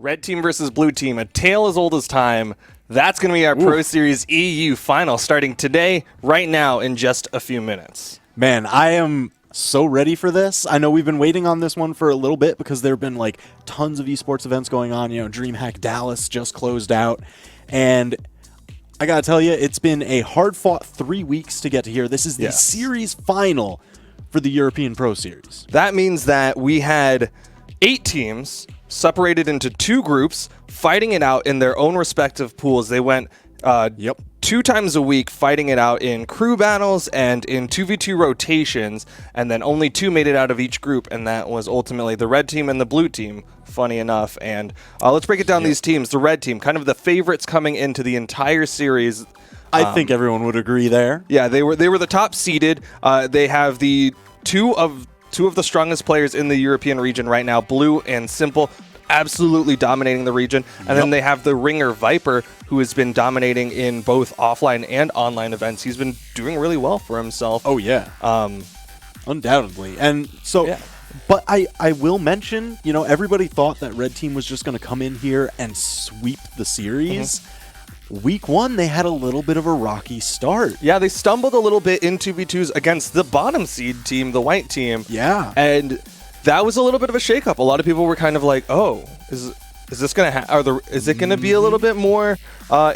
Red team versus blue team, a tale as old as time. That's going to be our Pro Series EU final starting today, right now, in just a few minutes. Man, I am so ready for this. I know we've been waiting on this one for a little bit because there have been like tons of esports events going on. You know, DreamHack Dallas just closed out. And I got to tell you, it's been a hard-fought 3 weeks to get to here. This is the series final for the European Pro Series. That means that we had 8 teams separated into 2 groups, fighting it out in their own respective pools. They went 2 times a week fighting it out in crew battles and in 2v2 rotations, and then only 2 made it out of each group, and that was ultimately the red team and the blue team, funny enough. And let's break it down, these teams. The red team, kind of the favorites coming into the entire series. I think everyone would agree there. Yeah, they were the top seeded. They have the two of the strongest players in the European region right now, Blue and Simple, absolutely dominating the region. And then they have the Ringer Viper, who has been dominating in both offline and online events. He's been doing really well for himself. Oh, yeah. Undoubtedly. And so, but I will mention, you know, everybody thought that Red Team was just going to come in here and sweep the series. Week 1, they had a little bit of a rocky start. Yeah, they stumbled a little bit in 2v2s against the bottom seed team, the white team. Yeah. And that was a little bit of a shakeup. A lot of people were kind of like, oh, is this going to is it going to be a little bit more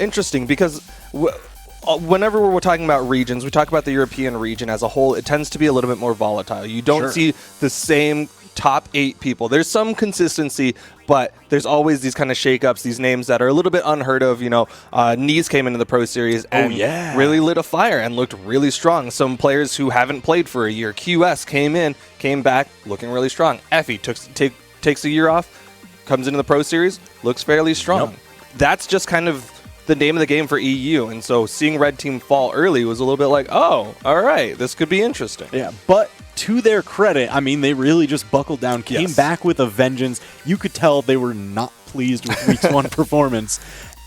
interesting? Because whenever we're talking about regions, we talk about the European region as a whole, it tends to be a little bit more volatile. You don't see the same top 8 people. There's some consistency, but there's always these kind of shakeups, these names that are a little bit unheard of. You know, Knees came into the Pro Series and really lit a fire and looked really strong. Some players who haven't played for a year, QS came back looking really strong. Effie takes a year off, comes into the Pro Series, looks fairly strong. That's just kind of the name of the game for EU, and so seeing Red Team fall early was a little bit like, oh, all right, this could be interesting. Yeah, but to their credit, I mean, they really just buckled down, came back with a vengeance. You could tell they were not pleased with Week 1 performance,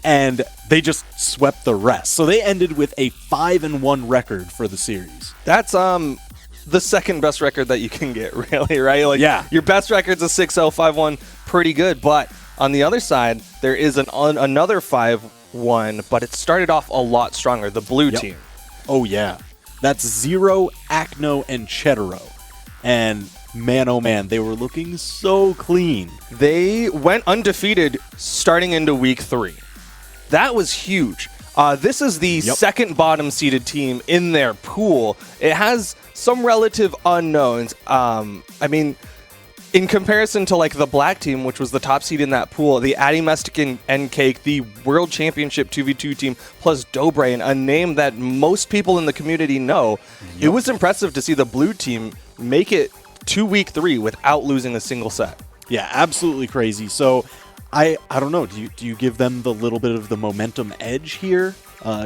and they just swept the rest. So they ended with a 5-1 record for the series. That's the second best record that you can get, really, right? Like, your best record's a 6-0, 5-1, pretty good. But on the other side, there is another 5-1, but it started off a lot stronger, the blue team. Oh, yeah. That's Zero, Acno, and Chetero. And man, oh man, they were looking so clean. They went undefeated starting into Week 3. That was huge. This is the second bottom seeded team in their pool. It has some relative unknowns. I mean, in comparison to like the black team, which was the top seed in that pool, the Addy Mestic and Cake, the World Championship 2v2 team, plus Dobrain, a name that most people in the community know. It was impressive to see the blue team make it to Week 3 without losing a single set. Yeah, absolutely crazy. So I don't know. Do you give them the little bit of the momentum edge here?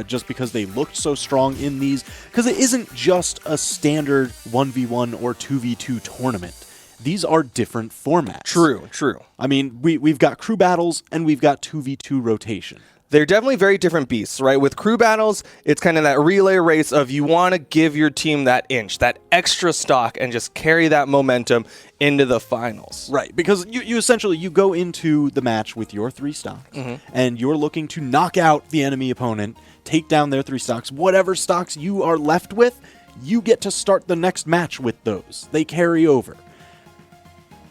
Just because they looked so strong in these? Because it isn't just a standard 1v1 or 2v2 tournament. These are different formats. True. I mean, we've got crew battles and we've got 2v2 rotation. They're definitely very different beasts, right? With crew battles, it's kind of that relay race of you want to give your team that inch, that extra stock, and just carry that momentum into the finals. Right, because you essentially, you go into the match with your 3 stocks, and you're looking to knock out the enemy opponent, take down their 3 stocks. Whatever stocks you are left with, you get to start the next match with those. They carry over.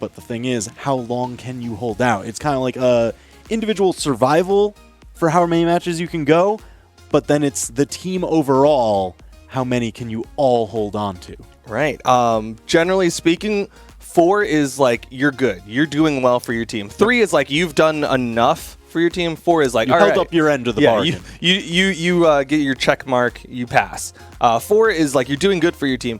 But the thing is, how long can you hold out? It's kind of like individual survival for how many matches you can go, but then it's the team overall, how many can you all hold on to? Right. Generally speaking, 4 is like you're good. You're doing well for your team. 3 is like you've done enough for your team. 4 is like, you all held right, up your end of the bargain. You get your check mark, you pass. 4 is like you're doing good for your team.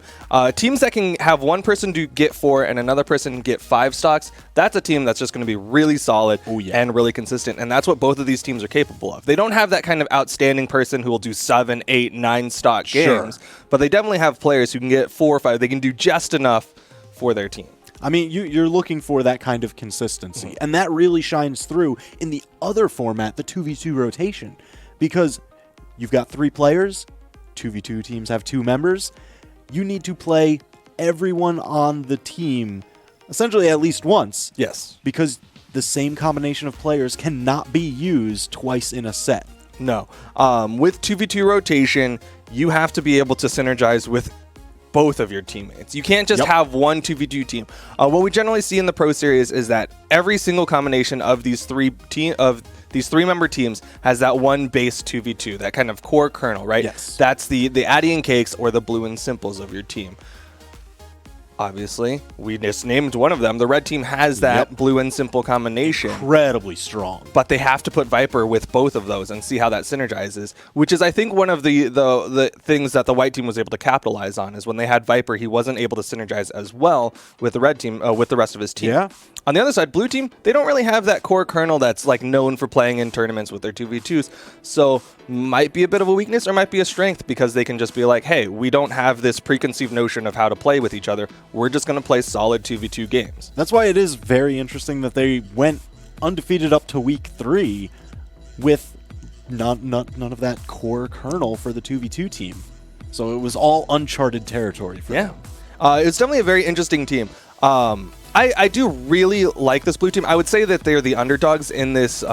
Teams that can have one person get 4 and another person get 5 stocks, that's a team that's just going to be really solid and really consistent. And that's what both of these teams are capable of. They don't have that kind of outstanding person who will do 7, 8, 9 stock games, but they definitely have players who can get 4 or 5. They can do just enough for their team. I mean, you're looking for that kind of consistency, and that really shines through in the other format, the 2v2 rotation, because you've got 3 players, 2v2 teams have 2 members. You need to play everyone on the team essentially at least once. Yes. Because the same combination of players cannot be used twice in a set. No. With 2v2 rotation, you have to be able to synergize with both of your teammates. You can't just have one 2v2 team. What we generally see in the Pro Series is that every single combination of these three-member teams has that one base 2v2, that kind of core kernel, right? Yes. That's the Addy and Cakes or the Blue and Simples of your team. Obviously, we just named one of them. The red team has that Blue and Simple combination. Incredibly strong. But they have to put Viper with both of those and see how that synergizes, which is, I think, one of the things that the white team was able to capitalize on is when they had Viper, he wasn't able to synergize as well with the red team, with the rest of his team. Yeah. On the other side, blue team, they don't really have that core kernel that's like known for playing in tournaments with their 2v2s. So might be a bit of a weakness or might be a strength because they can just be like, hey, we don't have this preconceived notion of how to play with each other. We're just going to play solid 2v2 games. That's why it is very interesting that they went undefeated up to week 3 with none of that core kernel for the 2v2 team. So it was all uncharted territory for them. It's definitely a very interesting team. I do really like this blue team. I would say that they're the underdogs in this.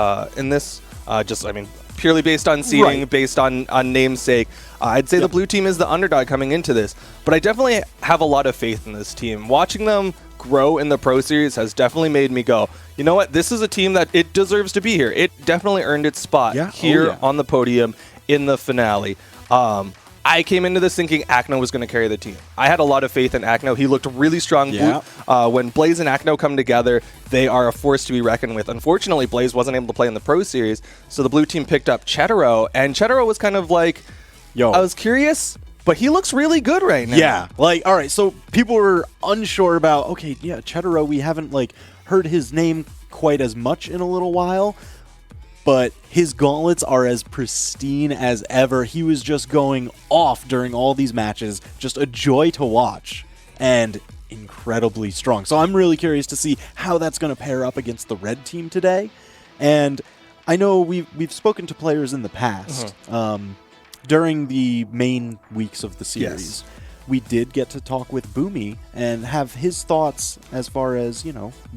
Purely based on seeding, based on namesake. I'd say the blue team is the underdog coming into this. But I definitely have a lot of faith in this team. Watching them grow in the Pro Series has definitely made me go, you know what? This is a team that it deserves to be here. It definitely earned its spot here on the podium in the finale. I came into this thinking Akno was going to carry the team. I had a lot of faith in Akno. He looked really strong. When Blaze and Akno come together, they are a force to be reckoned with. Unfortunately, Blaze wasn't able to play in the Pro Series, so the blue team picked up Chetero, and Chetero was kind of like, I was curious, but he looks really good right now. Yeah, all right, so people were unsure about, Chetero, we haven't, heard his name quite as much in a little while, but his gauntlets are as pristine as ever. He was just going off during all these matches. Just a joy to watch and incredibly strong. So I'm really curious to see how that's going to pair up against the red team today. And I know we've spoken to players in the past during the main weeks of the series. We did get to talk with Boomy and have his thoughts as far as,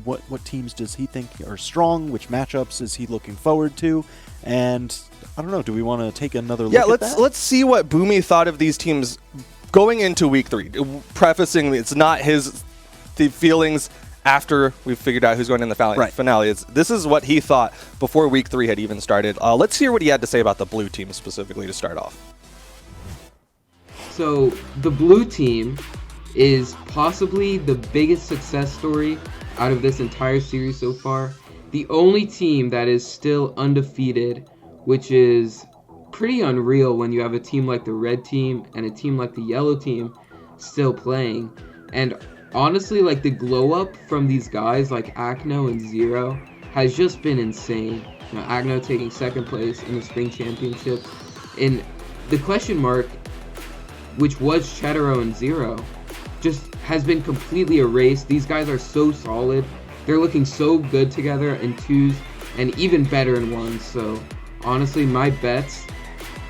what teams does he think are strong, which matchups is he looking forward to, and I don't know, do we want to take another look at that? Let's see what Boomy thought of these teams going into week 3. Prefacing, it's not the feelings after we've figured out who's going in the finale. This is what he thought before week 3 had even started. Let's hear what he had to say about the blue team specifically to start off. So the blue team is possibly the biggest success story out of this entire series so far. The only team that is still undefeated, which is pretty unreal when you have a team like the red team and a team like the yellow team still playing. And honestly, the glow up from these guys like Akno and Zero has just been insane. Akno taking second place in the spring championship. And the question mark, which was Chetero and Zero, just has been completely erased. These guys are so solid. They're looking so good together in 2s and even better in 1s. So honestly, my bets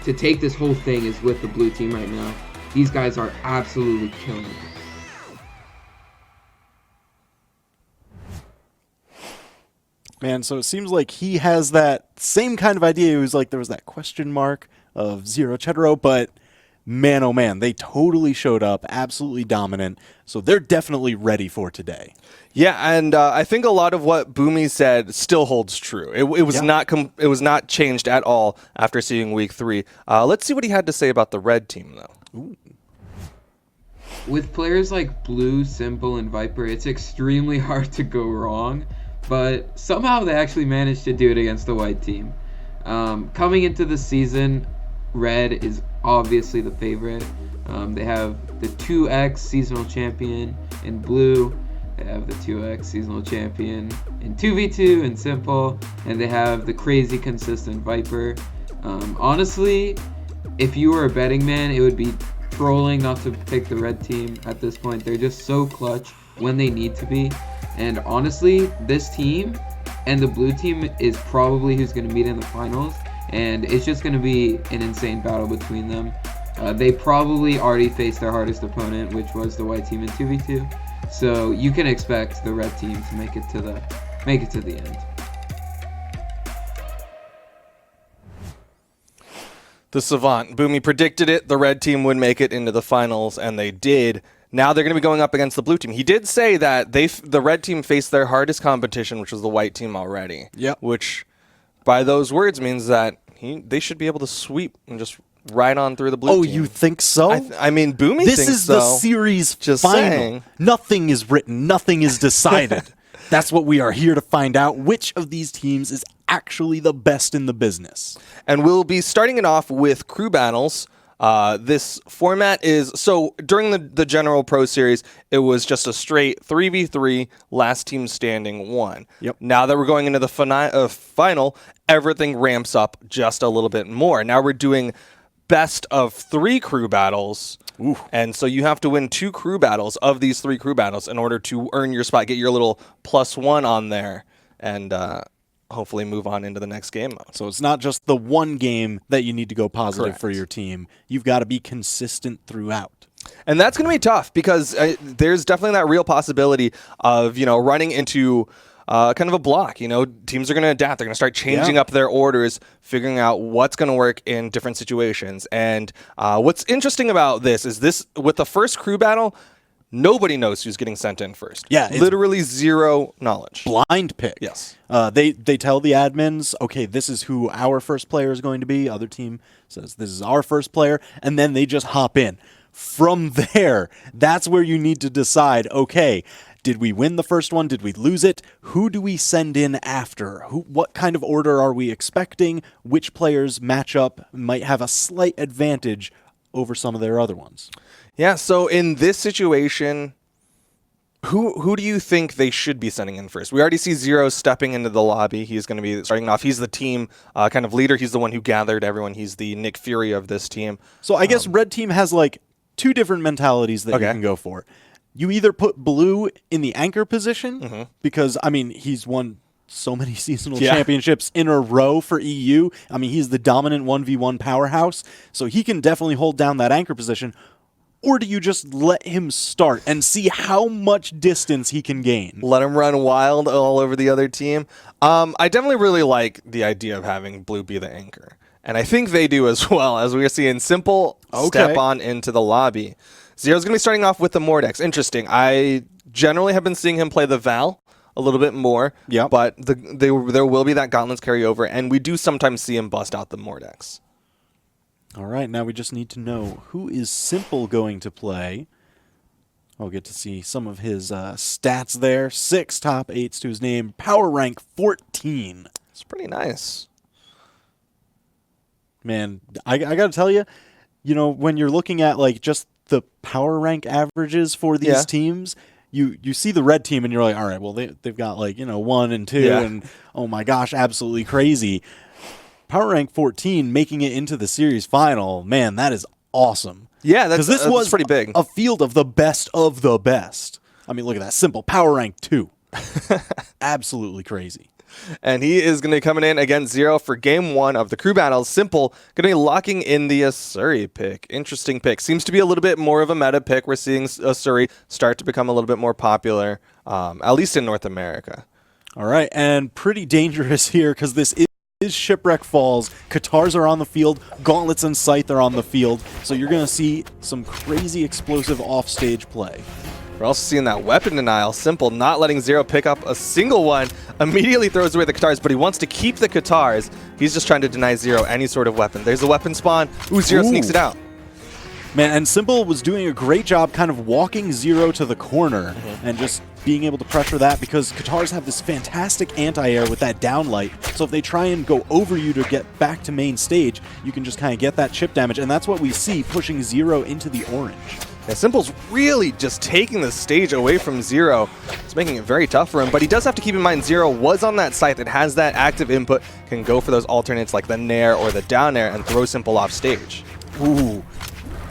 to take this whole thing is with the blue team right now. These guys are absolutely killing it. Man, so it seems like he has that same kind of idea. It was like there was that question mark of Zero Chetero, but man, oh man, they totally showed up, absolutely dominant. So they're definitely ready for today. Yeah, and I think a lot of what Boomy said still holds true. It was not changed at all after seeing week 3. Let's see what he had to say about the red team, though. Ooh. With players like Blue, Simple, and Viper, it's extremely hard to go wrong, but somehow they actually managed to do it against the white team. Coming into the season, red is obviously the favorite. They have the 2x seasonal champion in blue. They have the 2x seasonal champion in 2v2 and simple. And they have the crazy consistent Viper. Honestly, if you were a betting man, it would be trolling not to pick the red team at this point. They're just so clutch when they need to be. And honestly, this team and the blue team is probably who's going to meet in the finals. And it's just going to be an insane battle between them. They probably already faced their hardest opponent, which was the white team in 2v2. So you can expect the red team to make it to the make it to the end. The Savant. Boomy predicted it. The red team would make it into the finals, and they did. Now they're going to be going up against the blue team. He did say that the red team faced their hardest competition, which was the white team already. Yep. Which, by those words, means that they should be able to sweep and just ride on through the blue team. Oh, you think so? I mean, Boomy this thinks is so. the series Just final. saying. Nothing is written. Nothing is decided. That's what we are here to find out. Which of these teams is actually the best in the business? And we'll be starting it off with crew battles. This format is, so during the General Pro Series, it was just a straight 3v3, last team standing won. Yep. Now that we're going into the final, everything ramps up just a little bit more. Now we're doing best of 3 crew battles. Ooh. And so you have to win 2 crew battles of these 3 crew battles in order to earn your spot, get your little +1 on there, and hopefully move on into the next game mode. So it's not just the one game that you need to go positive Correct. for your team. You've got to be consistent throughout. And that's going to be tough because there's definitely that real possibility of, running into kind of a block. Teams are going to adapt. They're going to start changing up their orders, figuring out what's going to work in different situations. And what's interesting about this is with the first crew battle, nobody knows who's getting sent in first. Yeah, it's literally zero knowledge. Blind pick. Yes. They tell the admins, okay, this is who our first player is going to be. Other team says this is our first player, and then they just hop in. From there, that's where you need to decide, okay, did we win the first one? Did we lose it? Who do we send in after? What kind of order are we expecting? Which players match up might have a slight advantage over some of their other ones? Yeah, so in this situation, who do you think they should be sending in first? We already see Zero stepping into the lobby. He's going to be starting off. He's the team kind of leader. He's the one who gathered everyone. He's the Nick Fury of this team. So I guess red team has like 2 different mentalities that you can go for. You either put blue in the anchor position because, I mean, he's won so many seasonal championships in a row for EU. I mean, he's the dominant 1v1 powerhouse, so he can definitely hold down that anchor position. Or do you just let him start and see how much distance he can gain? Let him run wild all over the other team. I definitely really like the idea of having blue be the anchor. And I think they do as well, as we are seeing Simple step on into the lobby. Zero's going to be starting off with the Mordex. Interesting. I generally have been seeing him play the Val a little bit more. Yep. But there will be that Gauntlets carryover, and we do sometimes see him bust out the Mordex. All right, now we just need to know who is Simple going to play. I'll get to see some of his stats there. 6 top 8s to his name. Power rank 14. It's pretty nice. Man, I got to tell you, when you're looking at like just the power rank averages for these teams, you see the red team and you're like, all right, well, they've got like, 1 and 2 and oh my gosh, absolutely crazy. Power rank 14 making it into the series final, man, that is awesome. Yeah, that's pretty big. A field of the best of the best. I mean, look at that. Simple. Power rank 2. Absolutely crazy. And he is going to be coming in against Zero for game 1 of the crew battles. Simple going to be locking in the Asuri pick. Interesting pick. Seems to be a little bit more of a meta pick. We're seeing Asuri start to become a little bit more popular, at least in North America. All right, and pretty dangerous here because this is Shipwreck Falls. Katars are on the field. Gauntlets and Scythe are on the field. So you're going to see some crazy explosive offstage play. We're also seeing that weapon denial. Simple not letting Zero pick up a single one. Immediately throws away the Katars, but he wants to keep the Katars. He's just trying to deny Zero any sort of weapon. There's a weapon spawn. Ooh, Zero sneaks it out. Man, and Simple was doing a great job kind of walking Zero to the corner and just being able to pressure that because Katars have this fantastic anti-air with that downlight. So if they try and go over you to get back to main stage, you can just kind of get that chip damage. And that's what we see pushing Zero into the orange. Yeah, Simple's really just taking the stage away from Zero. It's making it very tough for him, but he does have to keep in mind Zero was on that site that has that active input, can go for those alternates like the Nair or the down air and throw Simple off stage. Ooh.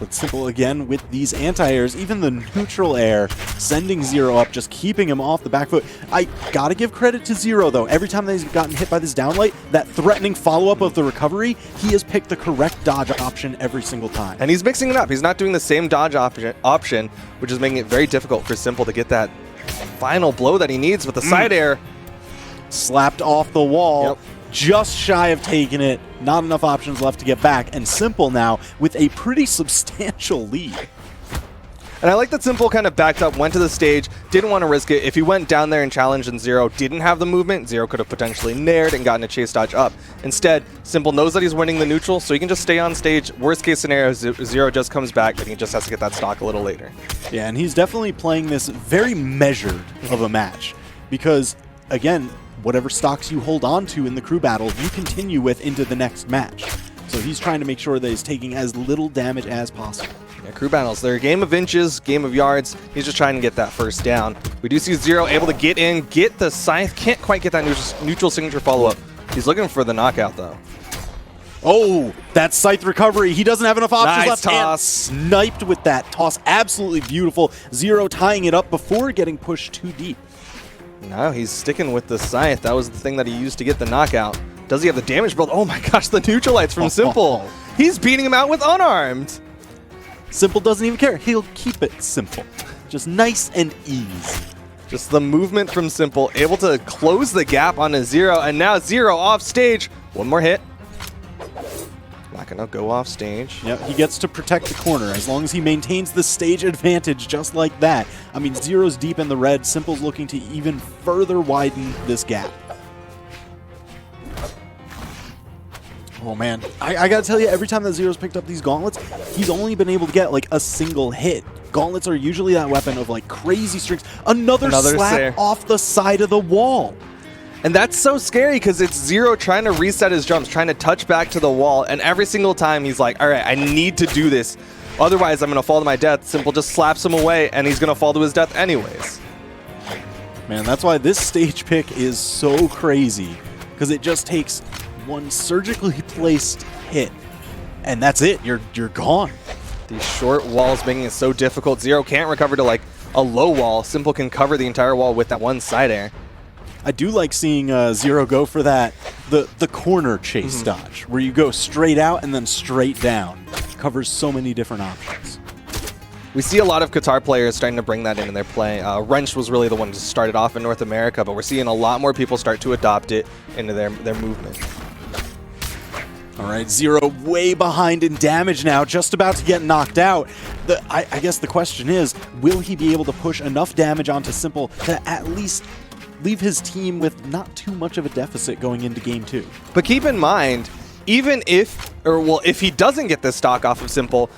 But Simple again with these anti-airs, even the neutral air, sending Zero up, just keeping him off the back foot. I gotta give credit to Zero though. Every time that he's gotten hit by this downlight, that threatening follow-up of the recovery, he has picked the correct dodge option every single time. And he's mixing it up. He's not doing the same dodge option, which is making it very difficult for Simple to get that final blow that he needs with the side air. slapped off the wall. Yep. Just shy of taking it. Not enough options left to get back. And Simple now with a pretty substantial lead. And I like that Simple kind of backed up, went to the stage, didn't want to risk it. If he went down there and challenged and Zero didn't have the movement, Zero could have potentially nared and gotten a chase dodge up. Instead, Simple knows that he's winning the neutral, so he can just stay on stage. Worst case scenario, Zero just comes back, and he just has to get that stock a little later. Yeah, and he's definitely playing this very measured of a match. Because, again, whatever stocks you hold on to in the crew battle, you continue with into the next match. So he's trying to make sure that he's taking as little damage as possible. Yeah, crew battles, they're a game of inches, game of yards. He's just trying to get that first down. We do see Zero able to get in, get the scythe, can't quite get that neutral signature follow-up. He's looking for the knockout, though. Oh, that scythe recovery. He doesn't have enough options Nice left. toss. And sniped with that toss. Absolutely beautiful. Zero tying it up before getting pushed too deep. No, he's sticking with the scythe. That was the thing that he used to get the knockout. Does he have the damage build? Oh my gosh, the neutralites from Simple. He's beating him out with unarmed. Simple doesn't even care. He'll keep it simple. Just nice and easy. Just the movement from Simple, able to close the gap on a Zero, and now Zero off stage. One more hit. Not gonna go off stage. Yep, he gets to protect the corner as long as he maintains the stage advantage just like that. I mean, Zero's deep in the red. Simple's looking to even further widen this gap. Oh man, I gotta tell you, every time that Zero's picked up these gauntlets, he's only been able to get like a single hit. Gauntlets are usually that weapon of like crazy strings. Another slap snare off the side of the wall. And that's so scary because it's Zero trying to reset his jumps, trying to touch back to the wall, and every single time he's like, all right, I need to do this. Otherwise, I'm going to fall to my death. Simple just slaps him away, and he's going to fall to his death anyways. Man, that's why this stage pick is so crazy, because it just takes one surgically placed hit, and that's it. You're gone. These short walls making it so difficult. Zero can't recover to like a low wall. Simple can cover the entire wall with that one side air. I do like seeing Zero go for that, the corner chase dodge, where you go straight out and then straight down. Covers so many different options. We see a lot of Qatar players starting to bring that into their play. Wrench was really the one to start it off in North America, but we're seeing a lot more people start to adopt it into their movement. All right, Zero way behind in damage now, just about to get knocked out. I guess the question is, will he be able to push enough damage onto Simple to at least leave his team with not too much of a deficit going into Game 2? But keep in mind, even if he doesn't get this stock off of Simple,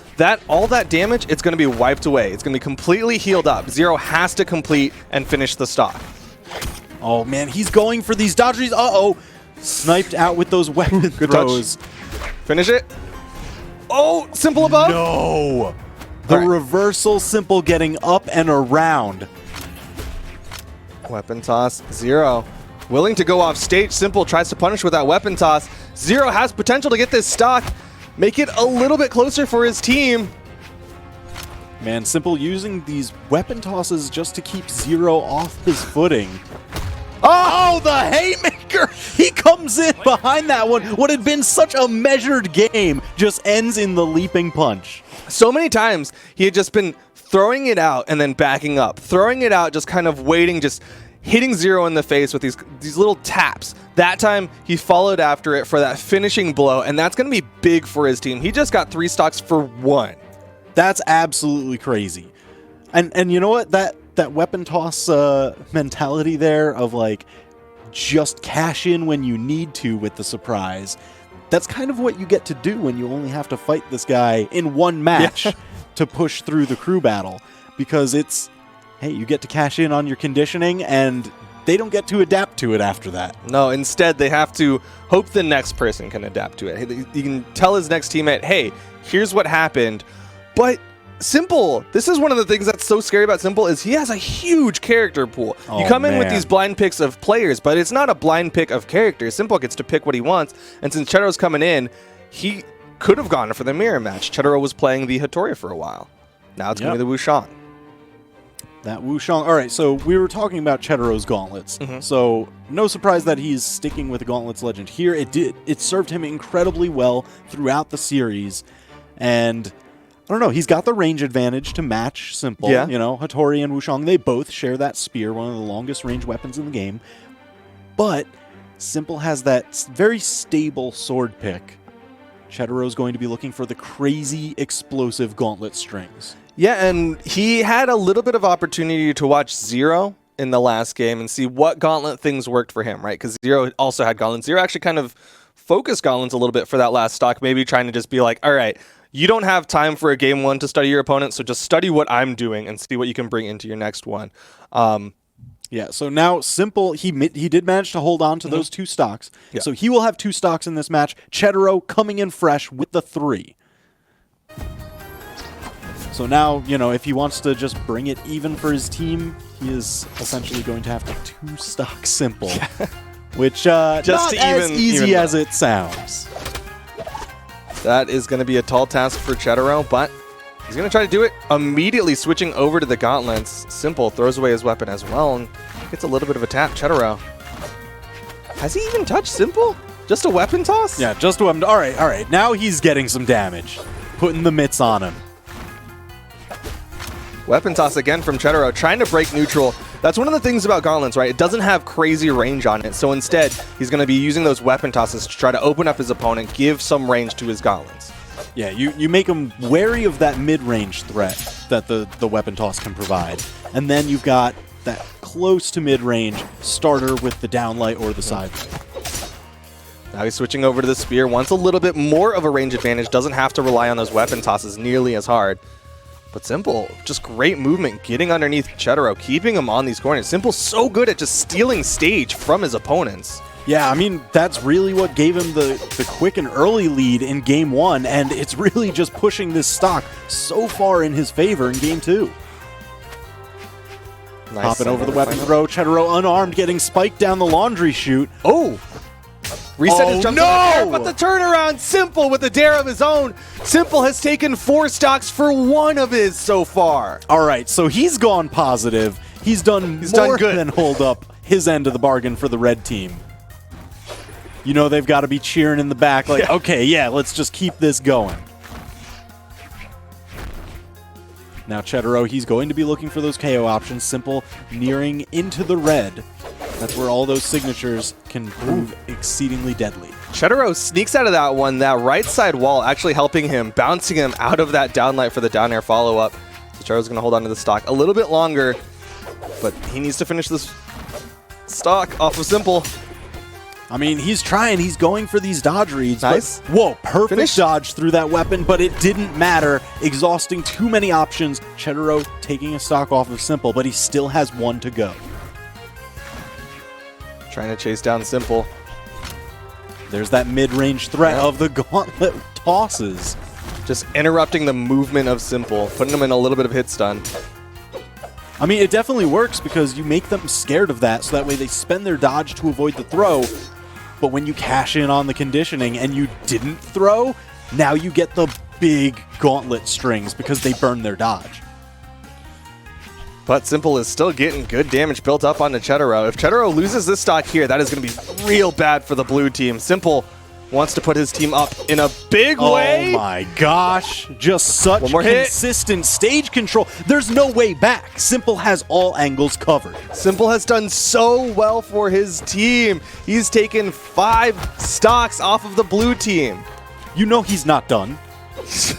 all that damage, it's going to be wiped away. It's going to be completely healed up. Zero has to complete and finish the stock. Oh man, he's going for these dodges. Uh-oh. Sniped out with those weapon Good throws. touch. Finish it. Oh, Simple above. No. The All right. reversal, Simple getting up and around. Weapon toss, Zero. Willing to go off stage. Simple tries to punish with that weapon toss. Zero has potential to get this stock. Make it a little bit closer for his team. Man, Simple using these weapon tosses just to keep Zero off his footing. Oh, the haymaker! He comes in behind that one. What had been such a measured game just ends in the leaping punch. So many times he had just been throwing it out and then backing up. Throwing it out, just kind of waiting, just hitting Zero in the face with these little taps. That time he followed after it for that finishing blow, and that's going to be big for his team. He just got 3 stocks for 1. That's absolutely crazy. And you know what? That weapon toss mentality there of like just cash in when you need to with the surprise. That's kind of what you get to do when you only have to fight this guy in one match to push through the crew battle, because it's, hey, you get to cash in on your conditioning and they don't get to adapt to it after that. No, instead they have to hope the next person can adapt to it. You can tell his next teammate, hey, here's what happened. But Simple, this is one of the things that's so scary about Simple, is he has a huge character pool. You come in with these blind picks of players, but it's not a blind pick of characters. Simple gets to pick what he wants, and since Chettaro's coming in, he could have gone for the mirror match. Chettaro was playing the Hattori for a while. Now it's going to be the Wushang. That Wushang. All right, so we were talking about Chettaro's gauntlets. So no surprise that he's sticking with the Gauntlets legend here. It served him incredibly well throughout the series, and I don't know, he's got the range advantage to match Simple. You know, Hattori and Wushang, they both share that spear, one of the longest range weapons in the game. but Simple has that very stable sword pick. Chetaro's going to be looking for the crazy explosive gauntlet strings. Yeah, and he had a little bit of opportunity to watch Zero in the last game and see what gauntlet things worked for him, right? Because Zero also had gauntlets. Zero actually kind of focused gauntlets a little bit for that last stock, maybe trying to just be like, all right, you don't have time for a game one to study your opponent, so just study what I'm doing and see what you can bring into your next one. Yeah, so now Simple, he did manage to hold on to those 2 stocks. Yeah. So he will have 2 stocks in this match. Chetaro coming in fresh with the 3. So now, if he wants to just bring it even for his team, he is essentially going to have to 2-stock Simple. Which, just not as easy as it sounds. That is going to be a tall task for Chetaro, but he's going to try to do it immediately, switching over to the gauntlets. Simple throws away his weapon as well and gets a little bit of a tap. Chetaro. Has he even touched Simple? Just a weapon toss? Yeah, just a weapon. All right. Now he's getting some damage. Putting the mitts on him. Weapon toss again from Chetaro, trying to break neutral. That's one of the things about gauntlets, right? It doesn't have crazy range on it. So instead, he's going to be using those weapon tosses to try to open up his opponent, give some range to his gauntlets. Yeah, you make him wary of that mid-range threat that the weapon toss can provide. And then you've got that close to mid-range starter with the downlight or the side. Now he's switching over to the spear, wants a little bit more of a range advantage, doesn't have to rely on those weapon tosses nearly as hard. But Simple, just great movement, getting underneath Chetaro, keeping him on these corners. Simple's so good at just stealing stage from his opponents. Yeah, I mean, that's really what gave him the quick and early lead in Game 1, and it's really just pushing this stock so far in his favor in Game 2. Nice. Hopping over the weapon throw, Chetaro unarmed, getting spiked down the laundry chute. Oh! Reset his jump. No! But the turnaround, Simple with a dare of his own. Simple has taken 4 stocks for 1 of his so far. All right, so he's gone positive. He's done more than hold up his end of the bargain for the red team. They've got to be cheering in the back like, okay, yeah, let's just keep this going. Now Chetaro, he's going to be looking for those KO options. Simple nearing into the red. That's where all those signatures can prove exceedingly deadly. Chetaro sneaks out of that one, that right side wall actually helping him, bouncing him out of that downlight for the down air follow-up. So Chetaro's going to hold on to the stock a little bit longer, but he needs to finish this stock off of Simple. I mean, he's trying. He's going for these dodge reads. Nice. Whoa, perfect Finish. dodge through that weapon, but it didn't matter. Exhausting too many options. Chetaro taking a stock off of Simple, but he still has 1 to go. Trying to chase down Simple. There's that mid-range threat of the gauntlet tosses. Just interrupting the movement of Simple, putting him in a little bit of hit stun. I mean, it definitely works because you make them scared of that, so that way they spend their dodge to avoid the throw. But when you cash in on the conditioning and you didn't throw, now you get the big gauntlet strings because they burn their dodge. But Simple is still getting good damage built up onto Chetaro. If Chetaro loses this stock here, that is going to be real bad for the blue team. Simple wants to put his team up in a big way. Oh my gosh. Just such One more hit. consistent stage control. There's no way back. Simple has all angles covered. Simple has done so well for his team. He's taken 5 stocks off of the blue team. You know he's not done.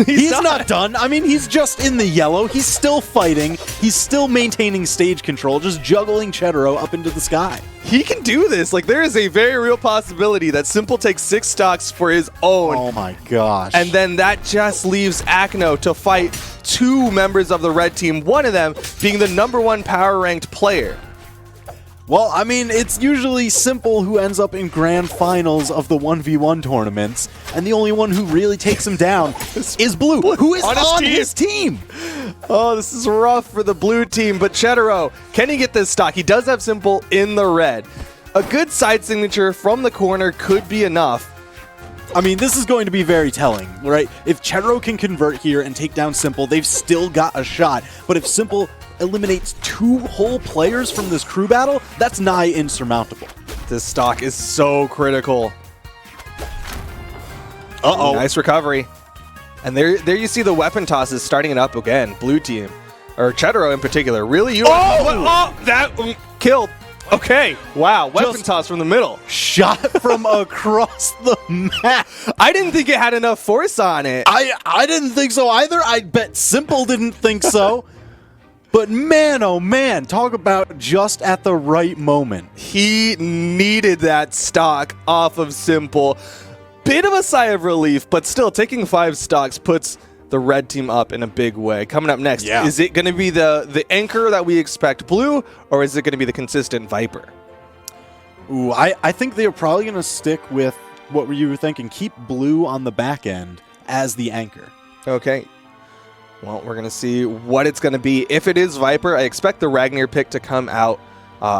He's not done. I mean, he's just in the yellow. He's still fighting. He's still maintaining stage control, just juggling Chetaro up into the sky. He can do this. Like, there is a very real possibility that Simple takes 6 stocks for his own. Oh my gosh. And then that just leaves Akno to fight 2 members of the red team, one of them being the #1 power ranked player. Well, I mean, it's usually Simple who ends up in grand finals of the 1v1 tournaments, and the only one who really takes him down is Blue, who is on his team. Oh, this is rough for the blue team, but Chetaro, can he get this stock? He does have Simple in the red. A good side signature from the corner could be enough. I mean, this is going to be very telling, right? If Chetaro can convert here and take down Simple, they've still got a shot. But if Simple eliminates 2 whole players from this crew battle, that's nigh insurmountable. This stock is so critical. Uh-oh. Nice recovery. And there you see the weapon tosses starting it up again. Blue team, or Chetaro in particular, really. That killed. Okay, wow, weapon Just- toss from the middle. Shot from across the map. I didn't think it had enough force on it. I didn't think so either. I bet Simple didn't think so. But man, oh man, talk about just at the right moment. He needed that stock off of Simple. Bit of a sigh of relief, but still, taking 5 stocks puts the red team up in a big way. Coming up next, Yeah. is it going to be the anchor that we expect, Blue, or is it going to be the consistent Viper? Ooh, I think they're probably going to stick with what you were thinking. Keep Blue on the back end as the anchor. Okay. Well, we're going to see what it's going to be. If it is Viper, I expect the Ragnar pick to come out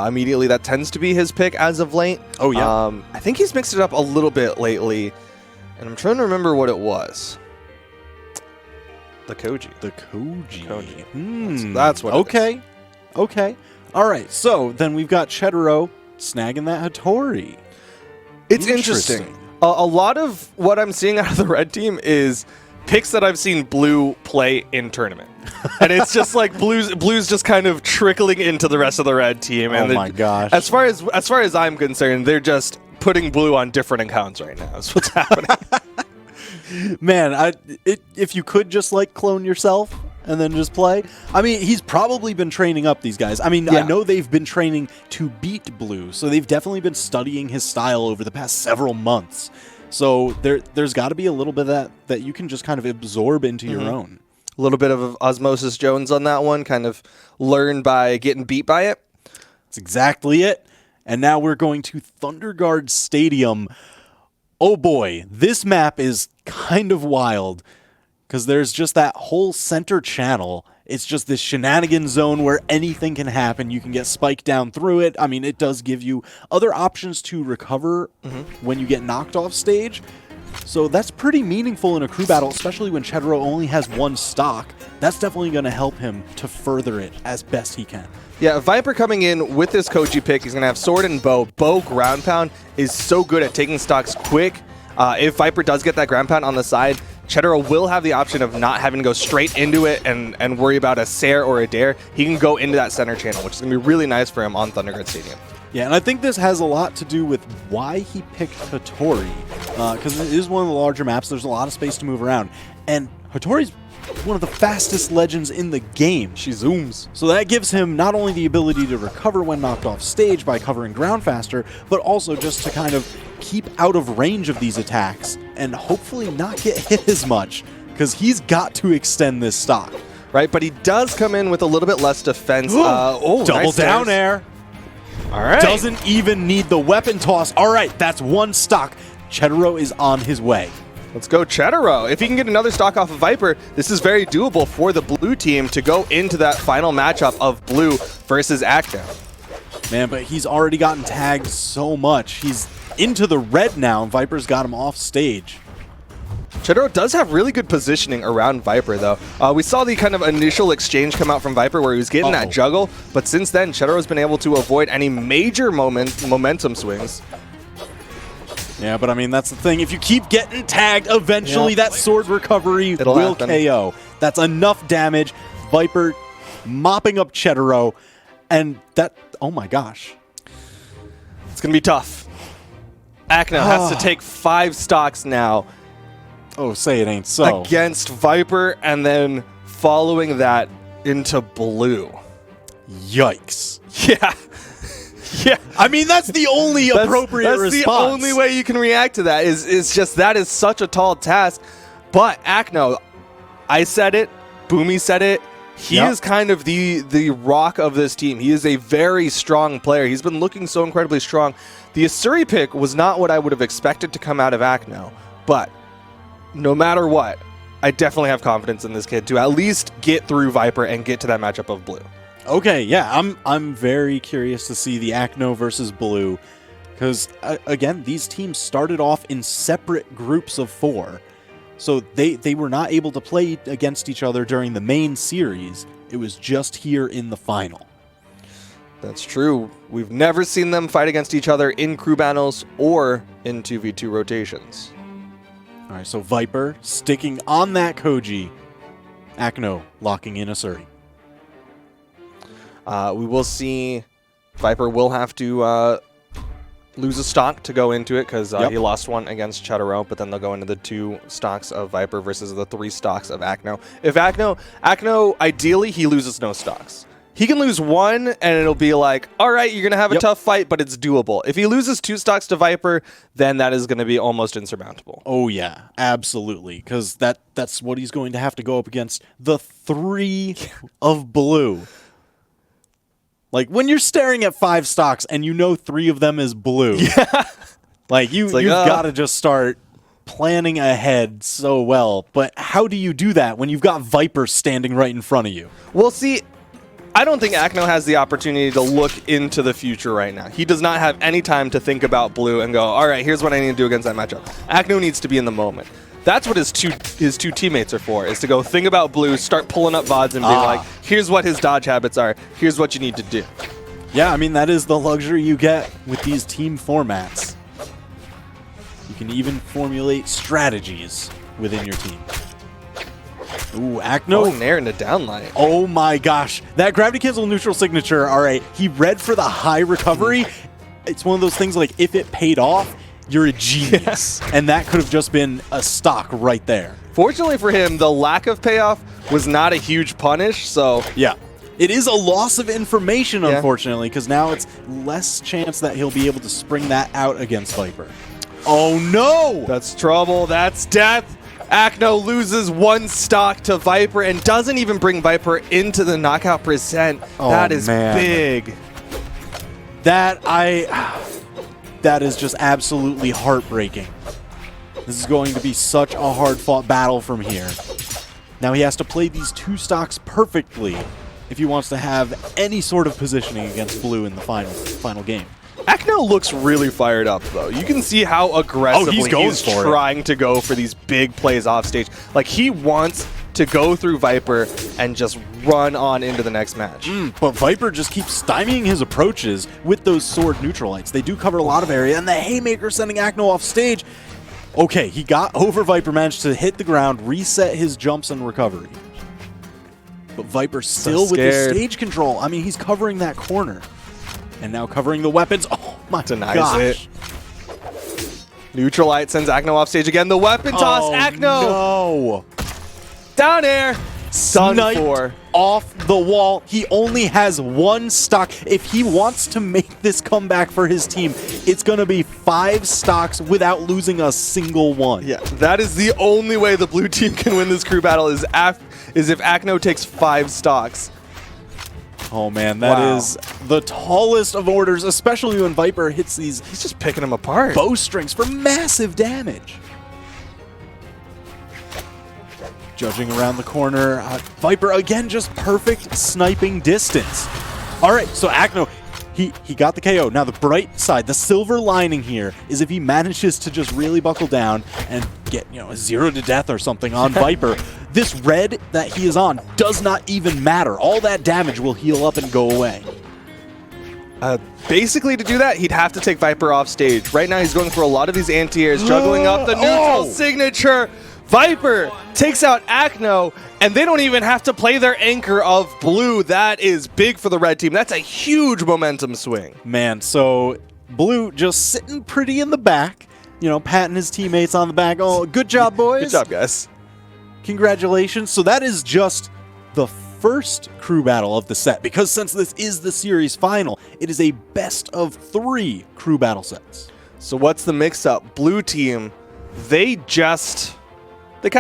immediately. That tends to be his pick as of late. Oh, yeah. I think he's mixed it up a little bit lately, and I'm trying to remember what it was. The Koji. The Koji. Koji. That's what it Okay. Okay. All right. So then we've got Chedoro snagging that Hattori. It's interesting. A lot of what I'm seeing out of the red team is picks that I've seen Blue play in tournament. And it's just like Blue's just kind of trickling into the rest of the red team. And Oh my gosh. As far as I'm concerned, they're just putting Blue on different accounts right now. That's what's happening. Man, if you could just like clone yourself and then just play. I mean, he's probably been training up these guys. I mean, Yeah. I know they've been training to beat Blue, so they've definitely been studying his style over the past several months. So there's got to be a little bit of that you can just kind of absorb into your own. A little bit of Osmosis Jones on that one, kind of learned by getting beat by it. That's exactly it. And now we're going to Thunderguard Stadium. Oh boy, this map is kind of wild because there's just that whole center channel. It's just this shenanigan zone where anything can happen. You can get spiked down through it. I mean, it does give you other options to recover when you get knocked off stage. So that's pretty meaningful in a crew battle, especially when Chedoro only has 1 stock. That's definitely going to help him to further it as best he can. Yeah, Viper coming in with this Koji pick, he's going to have sword and bow. Bow ground pound is so good at taking stocks quick. If Viper does get that ground pound on the side, Chedoro will have the option of not having to go straight into it and worry about a Sair or a Dare. He can go into that center channel, which is going to be really nice for him on Thunderguard Stadium. Yeah, and I think this has a lot to do with why he picked Hattori, because it is one of the larger maps. There's a lot of space to move around, and Hattori's one of the fastest legends in the game. She zooms. So that gives him not only the ability to recover when knocked off stage by covering ground faster, but also just to kind of keep out of range of these attacks and hopefully not get hit as much, because he's got to extend this stock. Right, but he does come in with a little bit less defense. Double nice down stairs. air. All right. Doesn't even need the weapon toss. All right, that's 1 stock. Chedoro is on his way. Let's go Chedoro. If he can get another stock off of Viper, this is very doable for the blue team to go into that final matchup of blue versus Acto. Man, but he's already gotten tagged so much. He's into the red now, and Viper's got him off stage. Chedoro does have really good positioning around Viper, though. We saw the kind of initial exchange come out from Viper where he was getting that juggle, but since then, Chedoro's been able to avoid any major momentum swings. Yeah, but I mean, that's the thing. If you keep getting tagged, eventually that sword recovery will happen. KO. That's enough damage. Viper mopping up Chedoro, and that, oh my gosh. It's going to be tough. Acno has to take 5 stocks now. Oh, say it ain't so. Against Viper, and then following that into blue. Yikes. Yeah. Yeah. I mean, that's the only appropriate response. That's the only way you can react to that is just that is such a tall task. But Acno, I said it, Boomy said it, he is kind of the rock of this team. He is a very strong player. He's been looking so incredibly strong. The Asuri pick was not what I would have expected to come out of Acno, but no matter what, I definitely have confidence in this kid to at least get through Viper and get to that matchup of blue. Okay, yeah, I'm very curious to see the Acno versus Blue, because again, these teams started off in separate groups of 4, so they were not able to play against each other during the main series. It was just here in the final. That's true. We've never seen them fight against each other in crew battles or in 2v2 rotations. All right, so Viper sticking on that Koji, Acno locking in Asuri. We will see Viper will have to lose a stock to go into it because he lost one against Chatterow, but then they'll go into the 2 stocks of Viper versus the 3 stocks of Acno. If Acno, ideally, he loses no stocks. He can lose 1, and it'll be like, all right, you're going to have a tough fight, but it's doable. If he loses 2 stocks to Viper, then that is going to be almost insurmountable. Oh, yeah, absolutely, because that's what he's going to have to go up against. The 3 of blue. Like, when you're staring at 5 stocks and you know 3 of them is blue, like, you've got to just start planning ahead so well. But how do you do that when you've got Viper standing right in front of you? Well, see, I don't think Acno has the opportunity to look into the future right now. He does not have any time to think about blue and go, all right, here's what I need to do against that matchup. Acno needs to be in the moment. That's what his two teammates are for, is to go think about blue, start pulling up VODs and be like, here's what his dodge habits are. Here's what you need to do. Yeah, I mean, that is the luxury you get with these team formats. You can even formulate strategies within your team. Ooh, Acno. Going there in the downline. Oh my gosh. That gravity cancel neutral signature, all right. He read for the high recovery. It's one of those things like if it paid off, you're a genius. And that could have just been a stock right there. Fortunately for him, the lack of payoff was not a huge punish, so... Yeah. It is a loss of information, unfortunately, because now it's less chance that he'll be able to spring that out against Viper. Oh no! That's trouble. That's death. Acno loses 1 stock to Viper and doesn't even bring Viper into the knockout percent. Oh, that is man. big. That is just absolutely heartbreaking. This is going to be such a hard-fought battle from here. Now he has to play these 2 stocks perfectly if he wants to have any sort of positioning against blue in the final game. Acno looks really fired up, though. You can see how aggressively he's trying to go for these big plays off stage. Like, he wants to go through Viper and just run on into the next match. But Viper just keeps stymieing his approaches with those sword neutralites. They do cover a lot of area, and the Haymaker sending Acno off stage. Okay, he got over Viper, managed to hit the ground, reset his jumps and recovery. But Viper still with his stage control. I mean, he's covering that corner. And now covering the weapons. Oh my gosh. It. Neutralite sends Acno off stage again. The weapon toss. Acno. No. Down air. Sniped off the wall. He only has 1 stock. If he wants to make this comeback for his team, it's going to be 5 stocks without losing a single one. Yeah, that is the only way the blue team can win this crew battle is if Acno takes 5 stocks. Oh, man, that is the tallest of orders, especially when Viper hits these... He's just picking them apart. Bowstrings for massive damage. Judging around the corner. Viper, again, just perfect sniping distance. All right, so Acno, he got the KO. Now, the bright side, the silver lining here is if he manages to just really buckle down and get, a 0 to death or something on Viper, this red that he is on does not even matter. All that damage will heal up and go away. Basically, to do that, he'd have to take Viper off stage. Right now, he's going for a lot of these anti-airs, juggling up the neutral signature. Viper takes out Acno, and they don't even have to play their anchor of blue. That is big for the red team. That's a huge momentum swing. Man, so blue just sitting pretty in the back, patting his teammates on the back. Oh, good job, boys. Good job, guys. Congratulations. So that is just the first crew battle of the set, because since this is the series final, it is a best of 3 crew battle sets. So what's the mix-up? Blue team, they kind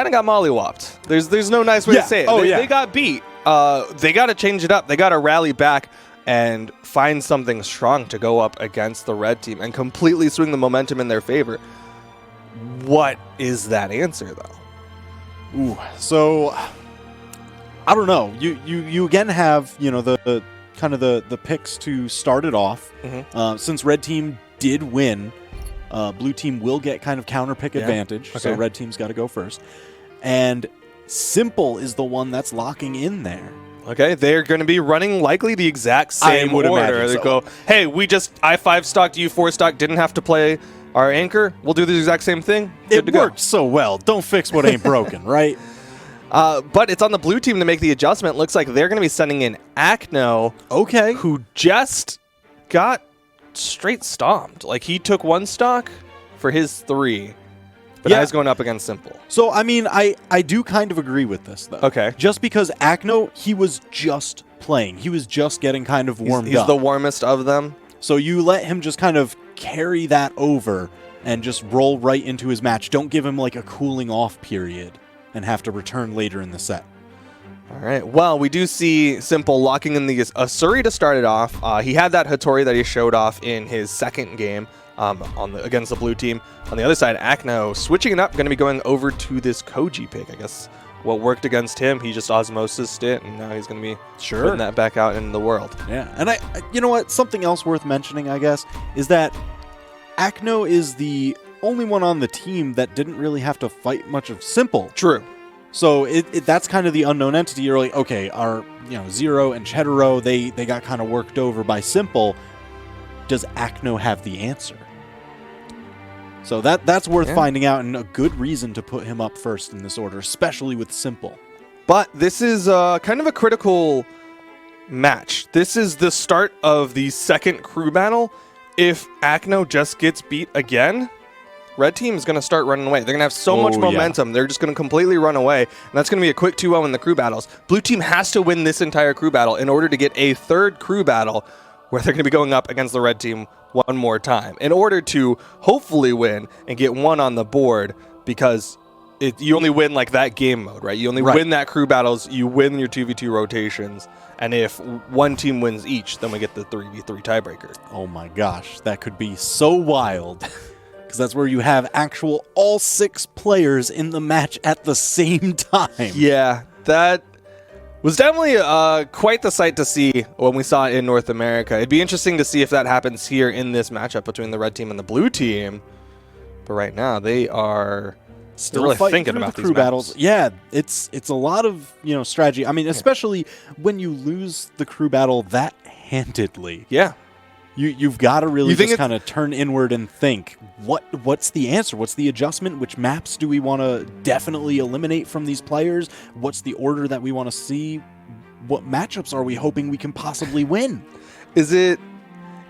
of got mollywopped. There's no nice way to say it. They got beat. They got to change it up. They got to rally back and find something strong to go up against the red team and completely swing the momentum in their favor. What is that answer, though? Ooh, so I don't know. You again have the kind of the picks to start it off. Since red team did win, blue team will get kind of counter pick advantage. Okay. So red team's got to go first, and Simple is the one that's locking in there. Okay, they're going to be running likely the exact same order. They go, hey, I 5 stocked, you 4 stocked, didn't have to play our anchor. We'll do the exact same thing. It worked so well. Don't fix what ain't broken, right? But it's on the blue team to make the adjustment. Looks like they're going to be sending in Acno. Okay. Who just got straight stomped. Like, he took 1 stock for his 3, but now he's going up against Simple. So, I mean, I do kind of agree with this, though. Okay. Just because Akno, he was just playing. He was just getting kind of warmed up. He's the warmest of them. So you let him just kind of carry that over and just roll right into his match. Don't give him like a cooling off period and have to return later in the set. All right. Well, we do see Simple locking in the Asuri to start it off. He had that Hattori that he showed off in his second game against the blue team. On the other side, Akno switching it up, going to be going over to this Koji pick. I guess what worked against him, he just osmosised it, and now he's going to be putting that back out in the world. Yeah, and you know what? Something else worth mentioning, I guess, is that Akno is the only one on the team that didn't really have to fight much of Simple. True. So that's kind of the unknown entity. You're like, okay, our Zero and Chedoro, they got kind of worked over by Simple. Does Akno have the answer? So that's worth finding out, and a good reason to put him up first in this order, especially with Simple. But this is kind of a critical match. This is the start of the second crew battle. If Akno just gets beat again, Red Team is going to start running away. They're going to have so much momentum. Yeah. They're just going to completely run away, and that's going to be a quick 2-0 in the crew battles. Blue Team has to win this entire crew battle in order to get a third crew battle where they're going to be going up against the Red Team one more time in order to hopefully win and get 1 on the board, because you only win like that game mode, right? You only win that crew battles, you win your 2v2 rotations, and if one team wins each, then we get the 3v3 tiebreaker. Oh my gosh, that could be so wild, because that's where you have actual all 6 players in the match at the same time. Yeah, that was definitely quite the sight to see when we saw it in North America. It'd be interesting to see if that happens here in this matchup between the Red Team and the Blue Team. But right now, they are still really thinking about the crew battles. Yeah, it's a lot of strategy. I mean, especially when you lose the crew battle that handedly. Yeah. You've got to really just kind of turn inward and think, what's the answer? What's the adjustment? Which maps do we want to definitely eliminate from these players? What's the order that we want to see? What matchups are we hoping we can possibly win? Is it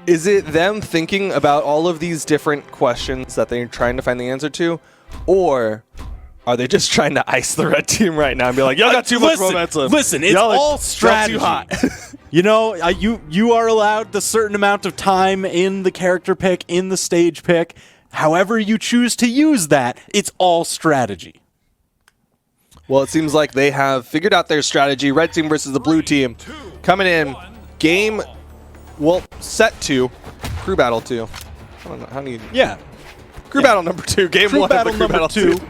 them thinking about all of these different questions that they're trying to find the answer to? Or are they just trying to ice the Red Team right now and be like, y'all got too much momentum? Listen, it's all strategy. Too hot. You are allowed the certain amount of time in the character pick, in the stage pick. However you choose to use that, it's all strategy. Well, it seems like they have figured out their strategy. Red Team versus the Blue Team coming in. Set 2. Crew battle 2. I don't know, how do you... Yeah. Crew battle number 2. Game crew 1 battle of the crew number battle 2.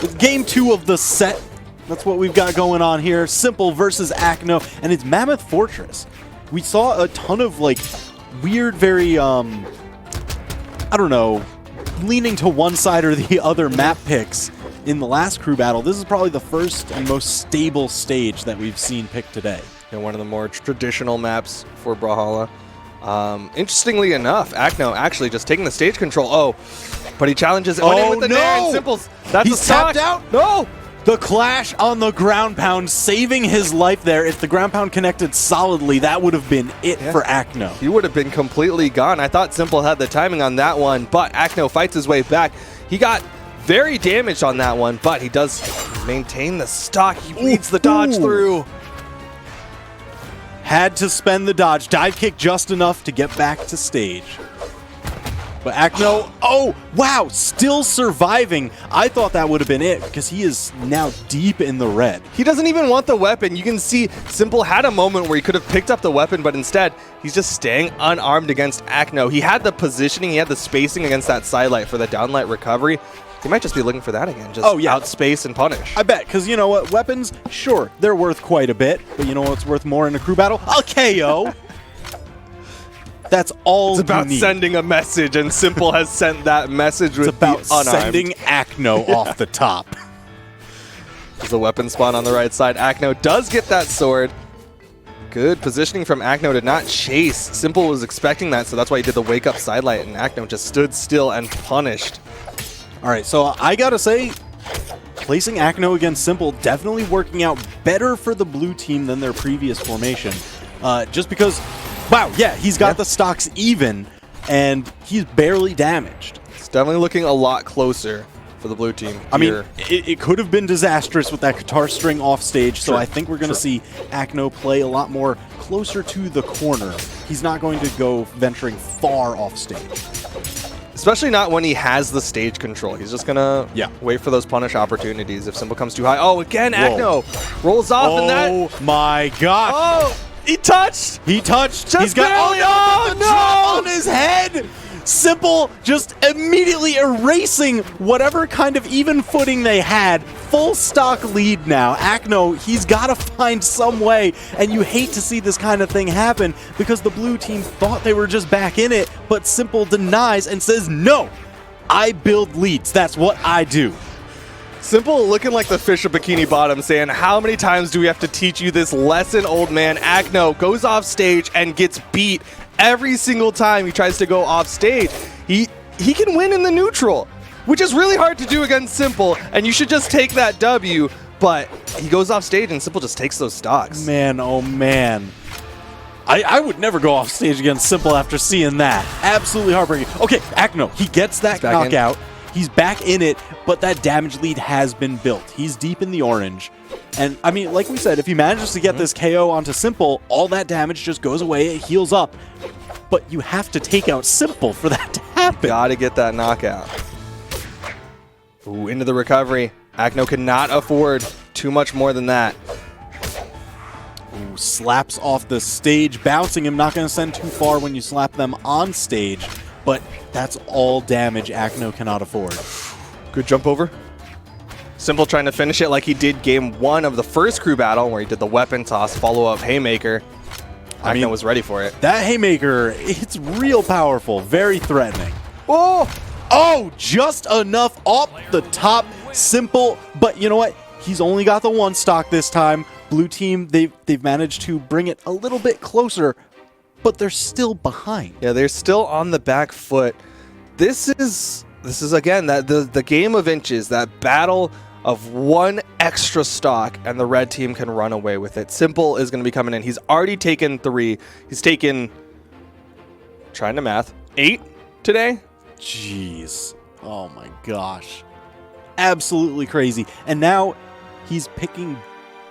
It's game 2 of the set. That's what we've got going on here. Simple versus Akno, and it's Mammoth Fortress. We saw a ton of weird, very I don't know, leaning to one side or the other map picks in the last crew battle. This is probably the first and most stable stage that we've seen picked today. And one of the more traditional maps for Brawlhalla. Interestingly enough, Akno actually just taking the stage control. Oh, but he challenges it. Oh, with the no! Nair and Simples. That's He's tapped out? No! The clash on the ground pound, saving his life there. If the ground pound connected solidly, that would have been it for Akno. He would have been completely gone. I thought Simple had the timing on that one, but Akno fights his way back. He got very damaged on that one, but he does maintain the stock. He reads the dodge through. Had to spend the dodge. Dive kick just enough to get back to stage. But Akno, oh, wow, still surviving. I thought that would have been it, because he is now deep in the red. He doesn't even want the weapon. You can see Simple had a moment where he could have picked up the weapon, but instead, he's just staying unarmed against Akno. He had the positioning, he had the spacing against that sidelight for the downlight recovery. He might just be looking for that again, just outspace and punish. I bet, because you know what, weapons, sure, they're worth quite a bit, but you know what's worth more in a crew battle? A KO! That's all it's about sending a message, and Simple has sent that message with the unarmed. It's about sending Akno off the top. There's a weapon spawn on the right side. Akno does get that sword. Good positioning from Akno to not chase. Simple was expecting that, so that's why he did the wake-up sidelight, and Akno just stood still and punished. All right, so I gotta say, placing Akno against Simple definitely working out better for the blue team than their previous formation. Just because Wow, yeah, he's got Yeah. the stocks even, and he's barely damaged. It's definitely looking a lot closer for the blue team. I mean, here. it could have been disastrous with that guitar string off stage, so True, I think we're going to true. see Akno play a lot more closer to the corner. He's not going to go venturing far off stage. Especially not when he has the stage control. He's just gonna wait for those punish opportunities if Simple comes too high. Oh, again, Whoa. Akno rolls off and that. Oh my gosh! Oh, he touched. He touched. Just He's got barely. oh, Oh, the drop no! on his head. Simple just immediately erasing whatever kind of even footing they had. Full stock lead now. Akno, he's got to find some way, and you hate to see this kind of thing happen because the blue team thought they were just back in it, but Simple denies and says, no, I build leads. That's what I do. Simple looking like the fish of Bikini Bottom saying, how many times do we have to teach you this lesson, old man? Akno goes off stage and gets beat every single time he tries to go off stage. He can win in the neutral, which is really hard to do against Simple, and you should just take that W, but he goes off stage and Simple just takes those stocks. Man, oh man. I would never go off stage against Simple after seeing that. Absolutely heartbreaking. Okay, Akno, he gets that back in. knockout. He's back in it, but that damage lead has been built. He's deep in the orange. And, I mean, like we said, if he manages to get this KO onto Simple, all that damage just goes away, it heals up. But you have to take out Simple for that to happen. Gotta get that knockout. Ooh, into the recovery. Akno cannot afford too much more than that. Ooh, slaps off the stage, bouncing him. Not going to send too far when you slap them on stage, but that's all damage Akno cannot afford. Good jump over. Simple trying to finish it like he did game 1 of the first crew battle where he did the weapon toss, follow-up haymaker. Akno was ready for it. That haymaker, it's real powerful, very threatening. Oh! Oh, just enough off the top. Simple, but you know what? He's only got the one stock this time. Blue team, they've managed to bring it a little bit closer, but they're still behind. Yeah, they're still on the back foot. This is again that the game of inches, that battle of one extra stock, and the red team can run away with it. Simple is going to be coming in. He's already taken 3. He's taken, trying to math, 8 today. Jeez. Oh my gosh. Absolutely crazy. And now he's picking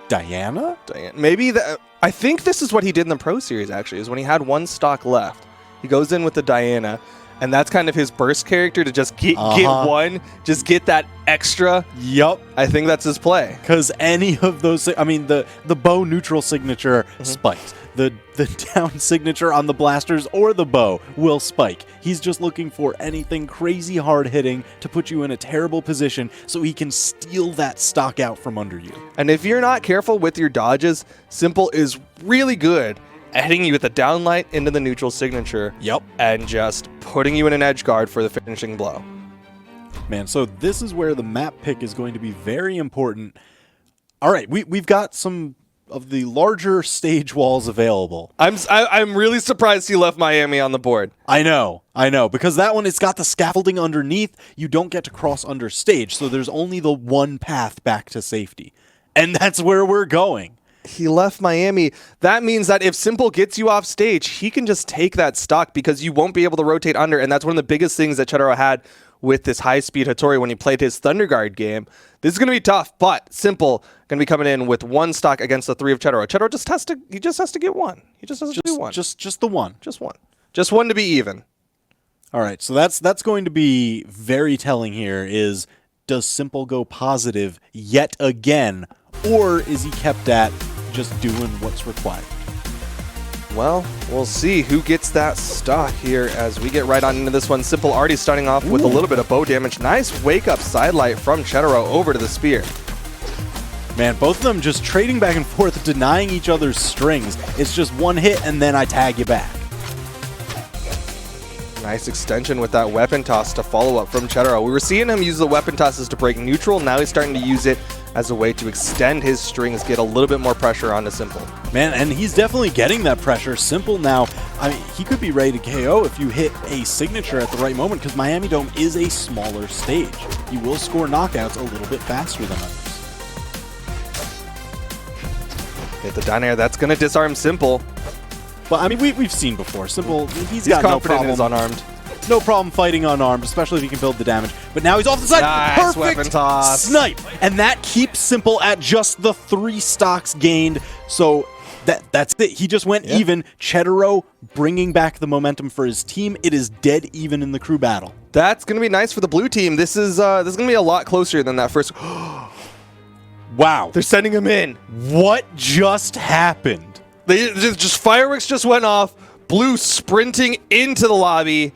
Diana? Maybe that. I think this is what he did in the Pro Series, actually, is when he had 1 stock left. He goes in with the Diana, and that's kind of his burst character to just get one, just get that extra. Yup. I think that's his play. Because any of those, I mean, the bow neutral signature spikes. The down signature on the blasters or the bow will spike. He's just looking for anything crazy hard hitting to put you in a terrible position so he can steal that stock out from under you. And if you're not careful with your dodges, Simple is really good at hitting you with the downlight into the neutral signature. Yep. And just putting you in an edge guard for the finishing blow. Man, so this is where the map pick is going to be very important. All right, we've got some of the larger stage walls available. I'm really surprised he left Miami on the board. I know, because that one, it's got the scaffolding underneath. You don't get to cross under stage, so there's only the one path back to safety. And that's where we're going. He left Miami. That means that if Simple gets you off stage, he can just take that stock because you won't be able to rotate under. And that's one of the biggest things that Chedoro had with this high-speed Hattori when he played his Thunder Guard game. This is going to be tough, but Simple going to be coming in with 1 stock against the 3 of Chedoro. Chedoro just has to get 1. He just has to do 1. Just the one. Just 1. Just 1 to be even. All right, so that's going to be very telling here is, does Simple go positive yet again, or is he kept at just doing what's required? Well, we'll see who gets that stock here as we get right on into this one. Simple already starting off with a little bit of bow damage. Nice wake-up sidelight from Chedoro over to the spear. Man, both of them just trading back and forth, denying each other's strings. It's just one hit, and then I tag you back. Nice extension with that weapon toss to follow up from Chedoro. We were seeing him use the weapon tosses to break neutral. Now he's starting to use it as a way to extend his strings, get a little bit more pressure onto Simple. Man, and he's definitely getting that pressure. Simple now, I mean, he could be ready to KO if you hit a signature at the right moment, because Miami Dome is a smaller stage. You will score knockouts a little bit faster than others. Hit the down air. That's going to disarm Simple. But I mean, we've seen before. Simple, he's got confident no and is problem. unarmed. No problem fighting unarmed, especially if he can build the damage. But now he's off the side. Nice Perfect weapon toss. snipe. And that keeps Simple at just the 3 stocks gained. So that's it. He just went even. Chetero bringing back the momentum for his team. It is dead even in the crew battle. That's going to be nice for the blue team. This is going to be a lot closer than that first. Wow. They're sending him in. What just happened? They just fireworks just went off. Blue sprinting into the lobby.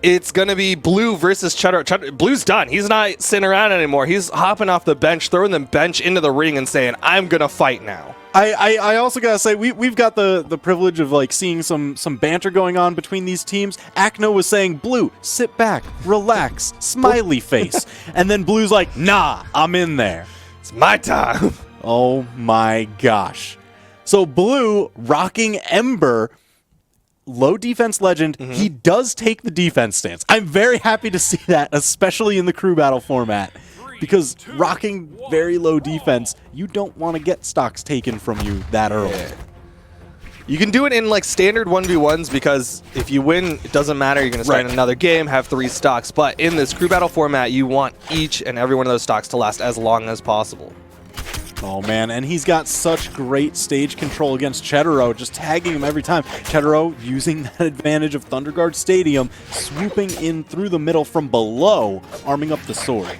It's going to be Blue versus Chetero. Blue's done. He's not sitting around anymore. He's hopping off the bench, throwing the bench into the ring and saying, I'm going to fight now. I also got to say, we've got the privilege of like seeing some banter going on between these teams. Acno was saying, Blue, sit back, relax, smiley face. And then Blue's like, nah, I'm in there. It's my time. Oh my gosh. So Blue rocking Ember, low defense legend. He does take the defense stance. I'm very happy to see that, especially in the crew battle format, because rocking very low defense, you don't want to get stocks taken from you that early. Yeah. You can do it in like standard 1v1s because if you win, it doesn't matter. You're going to start in another game, have 3 stocks. But in this crew battle format, you want each and every one of those stocks to last as long as possible. Oh, man, and he's got such great stage control against Chetero, just tagging him every time. Chetero using that advantage of Thunderguard Stadium, swooping in through the middle from below, arming up the sword.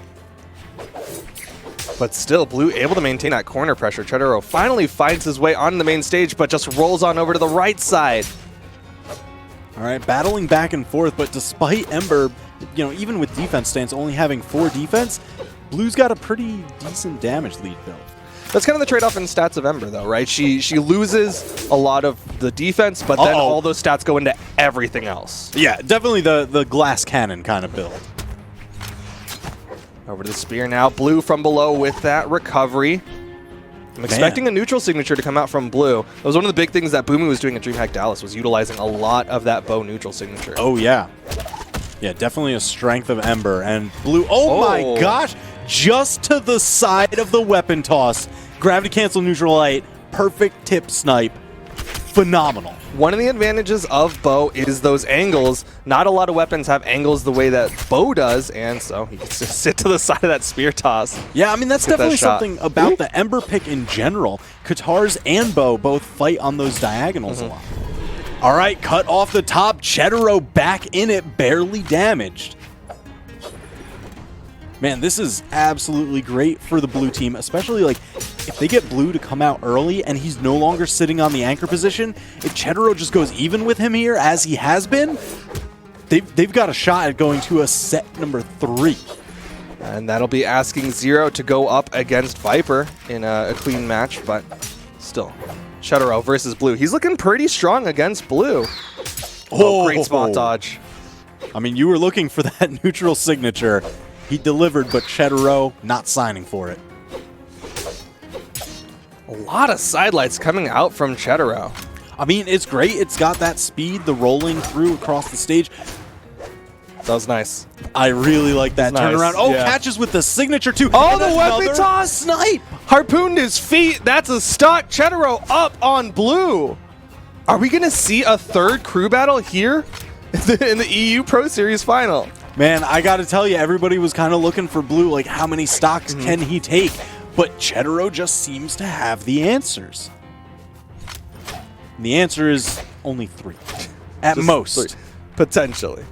But still, Blue able to maintain that corner pressure. Chetero finally finds his way on the main stage, but just rolls on over to the right side. All right, battling back and forth, but despite Ember, you know, even with defense stance only having 4 defense, Blue's got a pretty decent damage lead build. That's kind of the trade-off in stats of Ember, though, right? She loses a lot of the defense, but then all those stats go into everything else. Yeah, definitely the glass cannon kind of build. Over to the spear now. Blue from below with that recovery. I'm expecting a neutral signature to come out from Blue. That was one of the big things that Boomy was doing at DreamHack Dallas, was utilizing a lot of that bow neutral signature. Oh, yeah. Yeah, definitely a strength of Ember. And Blue, oh my gosh, just to the side of the weapon toss. Gravity cancel neutral light, perfect tip snipe. Phenomenal. One of the advantages of bow is those angles. Not a lot of weapons have angles the way that bow does, and so he gets to sit to the side of that spear toss. Yeah, I mean, that's definitely something about the Ember pick in general. Katars and bow both fight on those diagonals a lot. All right, cut off the top. Chetero back in it, barely damaged. Man, this is absolutely great for the blue team, especially like if they get Blue to come out early and he's no longer sitting on the anchor position. If Chetero just goes even with him here, as he has been, they've got a shot at going to a set number 3. And that'll be asking Zero to go up against Viper in a clean match, but still. Chetero versus Blue. He's looking pretty strong against Blue. Oh, great spot dodge. I mean, you were looking for that neutral signature. He delivered, but Chetero not signing for it. A lot of sidelights coming out from Chetero. I mean, it's great. It's got that speed, the rolling through across the stage. That was nice. I really like that turnaround. Oh, catches with the signature too. Oh, the weapon toss! Snipe! Harpooned his feet. That's a stock. Chetero up on Blue. Are we going to see a third crew battle here in the EU Pro Series final? Man, I got to tell you, everybody was kind of looking for Blue, like how many stocks can he take? But Chetero just seems to have the answers. And the answer is only 3. At Just most. 3. Potentially.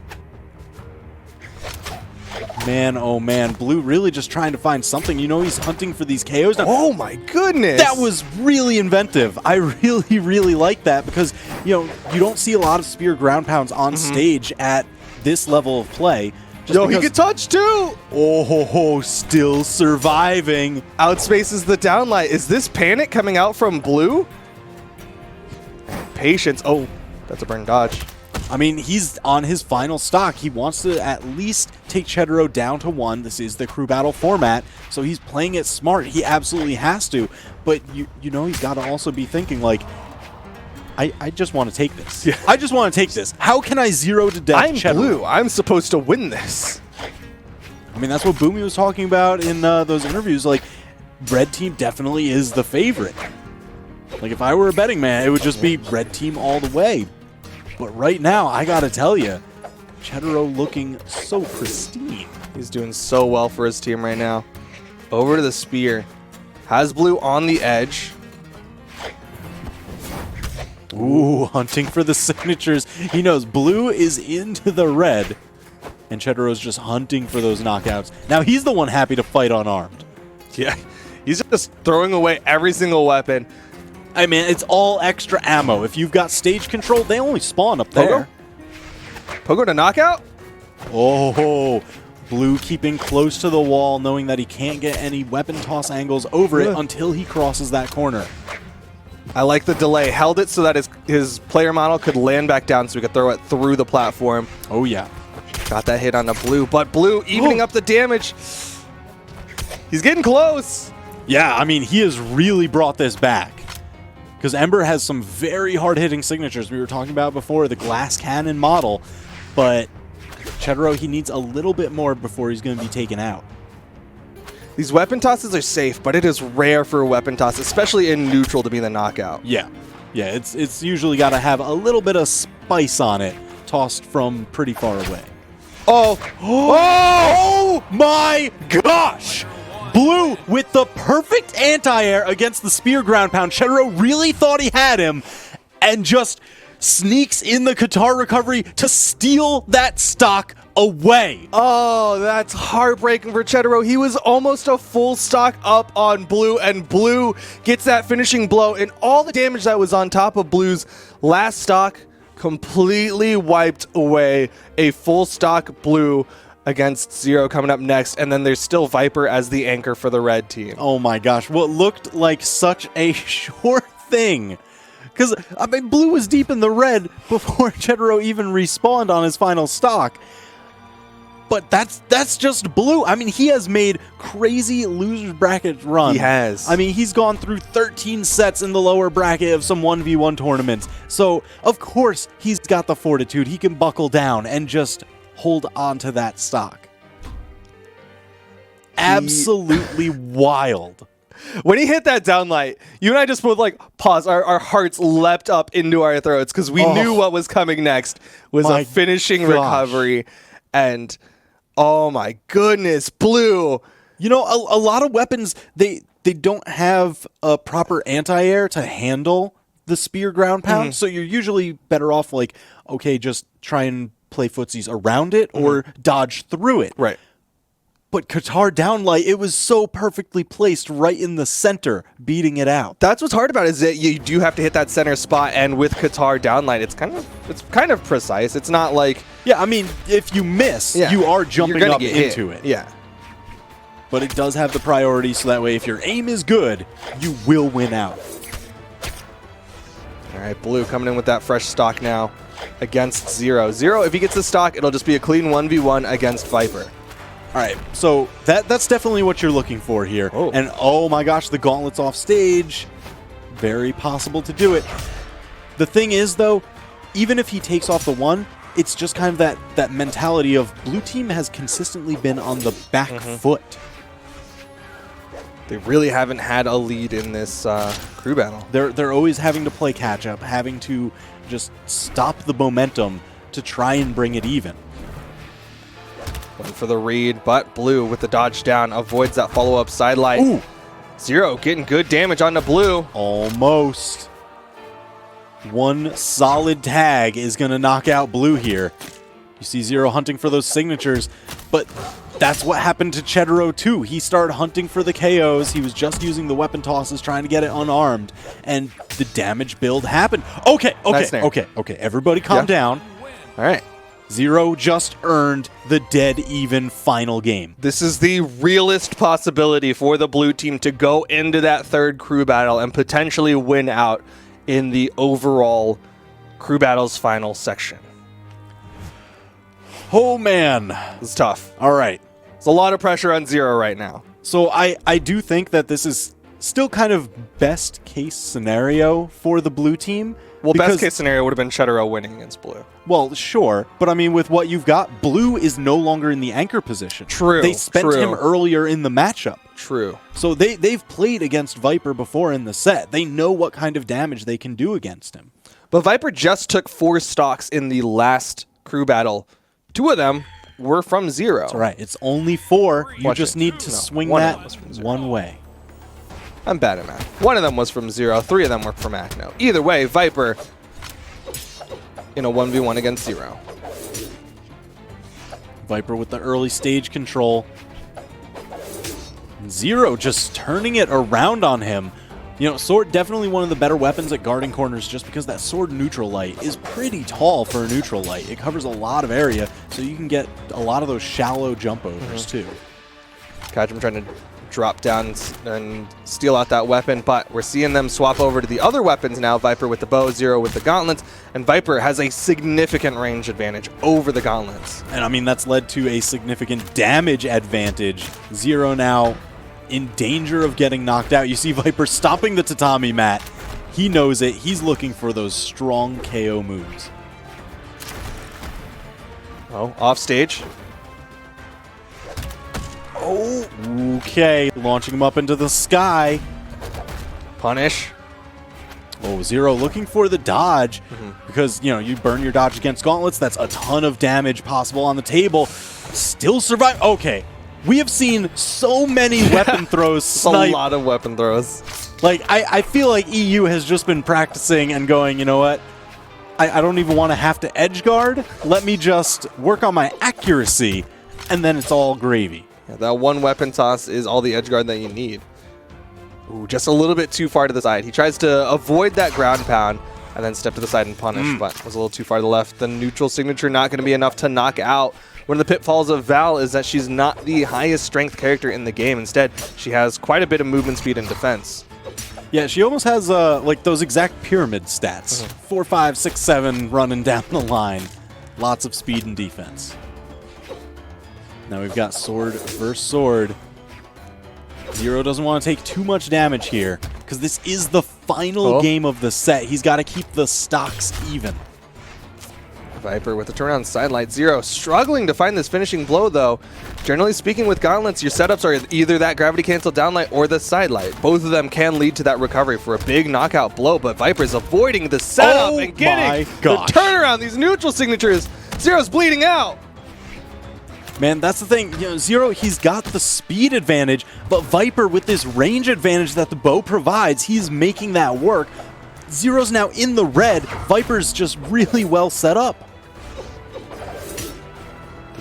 Man, oh man, Blue really just trying to find something. You know, he's hunting for these KOs now. Oh my goodness! That was really inventive. I really, really like that because, you know, you don't see a lot of spear ground pounds on stage at this level of play. Yo, he could touch too! Oh, still surviving. Outspaces the downlight. Is this panic coming out from Blue? Patience. Oh, that's a burn dodge. I mean, he's on his final stock. He wants to at least take Chetero down to 1. This is the crew battle format, so he's playing it smart. He absolutely has to. But, you know, he's got to also be thinking, like, I just want to take this. Yeah. I just want to take this. How can I 0 to death I'm Chetero? Blue. I'm supposed to win this. I mean, that's what Boomy was talking about in those interviews. Like, red team definitely is the favorite. Like, if I were a betting man, it would just be red team all the way. But right now, I gotta tell you, Chetaro looking so pristine. He's doing so well for his team right now. Over to the spear. Has blue on the edge. Ooh, hunting for the signatures. He knows blue is into the red, and Chetaro's just hunting for those knockouts. Now he's the one happy to fight unarmed. Yeah, he's just throwing away every single weapon. I mean, it's all extra ammo. If you've got stage control, they only spawn up there. Pogo to knockout? Oh, blue keeping close to the wall, knowing that he can't get any weapon toss angles over it until he crosses that corner. I like the delay. Held it so that his player model could land back down so we could throw it through the platform. Oh, yeah. Got that hit on the blue, but blue evening up the damage. He's getting close. Yeah, I mean, he has really brought this back. Because Ember has some very hard-hitting signatures we were talking about before, the glass cannon model. But Chetaro, he needs a little bit more before he's going to be taken out. These weapon tosses are safe, but it is rare for a weapon toss, especially in neutral, to be the knockout. Yeah. Yeah, it's usually got to have a little bit of spice on it, tossed from pretty far away. Oh! Oh my gosh! Blue with the perfect anti-air against the spear ground pound. Chetaro really thought he had him and just sneaks in the Qatar recovery to steal that stock away. Oh, that's heartbreaking for Chetaro. He was almost a full stock up on blue, and blue gets that finishing blow, and all the damage that was on top of blue's last stock completely wiped away. A full stock blue against Zero coming up next, and then there's still Viper as the anchor for the red team. Oh my gosh, what looked like such a short thing. Because, I mean, blue was deep in the red before Chetaro even respawned on his final stock. But that's just blue. I mean, he has made crazy loser bracket runs. He has. I mean, he's gone through 13 sets in the lower bracket of some 1v1 tournaments. So, of course, he's got the fortitude. He can buckle down and just hold on to that stock. Absolutely wild. When he hit that downlight, you and I just both like pause. Our hearts leapt up into our throats because we knew what was coming next was a finishing recovery. And oh my goodness, blue. You know, a lot of weapons, they don't have a proper anti-air to handle the spear ground pound. So you're usually better off like, okay, just try and play footsies around it or dodge through it. Right. But Qatar downlight, it was so perfectly placed right in the center, beating it out. That's what's hard about it, is that you do have to hit that center spot, and with Qatar downlight, it's kind of precise. It's not like, Yeah, I mean, if you miss, you are jumping up into it. Yeah. But it does have the priority, so that way if your aim is good, you will win out. All right, blue coming in with that fresh stock now against Zero. Zero, if he gets the stock, it'll just be a clean 1v1 against Viper. All right, so that's definitely what you're looking for here. Oh. And oh my gosh, the gauntlet's off stage. Very possible to do it. The thing is, though, even if he takes off the one, it's just kind of that mentality of blue team has consistently been on the back foot. They really haven't had a lead in this crew battle. They're always having to play catch up, having to just stop the momentum to try and bring it even. Went for the read, but blue with the dodge down avoids that follow-up sidelight. Ooh. Zero getting good damage on the blue. Almost. One solid tag is going to knock out blue here. You see Zero hunting for those signatures, but that's what happened to Chetaro too. He started hunting for the KOs. He was just using the weapon tosses, trying to get it unarmed, and the damage build happened. Okay. Everybody calm down. All right. Zero just earned the dead even final game. This is the realest possibility for the blue team to go into that third crew battle and potentially win out in the overall crew battles final section. Oh, man. It's tough. All right. It's a lot of pressure on Zero right now. So I do think that this is still kind of best case scenario for the blue team. Well, best case scenario would have been Chetaro winning against blue. Well, sure. But I mean, with what you've got, blue is no longer in the anchor position. True. They spent him earlier in the matchup. True. So they've played against Viper before in the set. They know what kind of damage they can do against him. But Viper just took 4 stocks in the last crew battle. 2 of them were from Zero. That's right. It's only 4. You Watch just it. need to No, swing one of that them was from Zero. one way. I'm bad at math. 1 of them was from Zero. 3 of them were from Acno. Either way, Viper in a 1v1 against Zero. Viper with the early stage control. Zero just turning it around on him. You know, sword definitely one of the better weapons at guarding corners just because that sword neutral light is pretty tall for a neutral light. It covers a lot of area, so you can get a lot of those shallow jump overs too. Kajim trying to drop down and steal out that weapon, but we're seeing them swap over to the other weapons now. Viper with the bow, Zero with the gauntlets, and Viper has a significant range advantage over the gauntlets. And I mean, that's led to a significant damage advantage. Zero now in danger of getting knocked out. You see Viper stopping the tatami mat. He knows it. He's looking for those strong KO moves. Oh, off stage. Oh, okay. Launching him up into the sky. Punish. Oh, Zero looking for the dodge because, you know, you burn your dodge against gauntlets. That's a ton of damage possible on the table. Still survive. Okay. We have seen so many weapon throws It's a snipe. lot of weapon throws. Like, I feel like EU has just been practicing and going, you know what? I don't even want to have to edge guard. Let me just work on my accuracy, and then it's all gravy. Yeah, that 1 weapon toss is all the edge guard that you need. Ooh, just a little bit too far to the side. He tries to avoid that ground pound and then step to the side and punish, but was a little too far to the left. The neutral signature not going to be enough to knock out. One of the pitfalls of Val is that she's not the highest strength character in the game. Instead, she has quite a bit of movement speed and defense. Yeah, she almost has like those exact pyramid stats. 4, 5, 6, 7 running down the line. Lots of speed and defense. Now we've got sword versus sword. Zero doesn't want to take too much damage here because this is the final game of the set. He's got to keep the stocks even. Viper with the turnaround sidelight. Zero struggling to find this finishing blow, though. Generally speaking, with gauntlets, your setups are either that gravity cancel downlight or the sidelight. Both of them can lead to that recovery for a big knockout blow, but Viper's avoiding the setup and getting the turnaround. These neutral signatures. Zero's bleeding out. Man, that's the thing. You know, Zero, he's got the speed advantage, but Viper, with this range advantage that the bow provides, he's making that work. Zero's now in the red. Viper's just really well set up.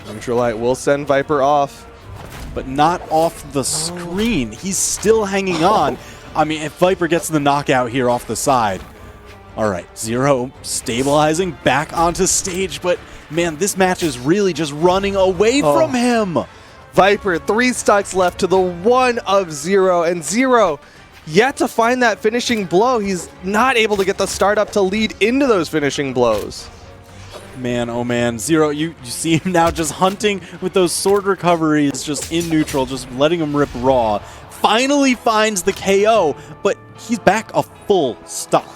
The neutral light will send Viper off. But not off the screen. He's still hanging on. I mean, if Viper gets the knockout here off the side. All right, Zero stabilizing back onto stage, but man, this match is really just running away from him. Viper, 3 stocks left to the 1 of Zero, and Zero yet to find that finishing blow. He's not able to get the startup to lead into those finishing blows. Man, oh man, Zero, you see him now just hunting with those sword recoveries just in neutral, just letting him rip raw. Finally finds the KO, but he's back a full stock.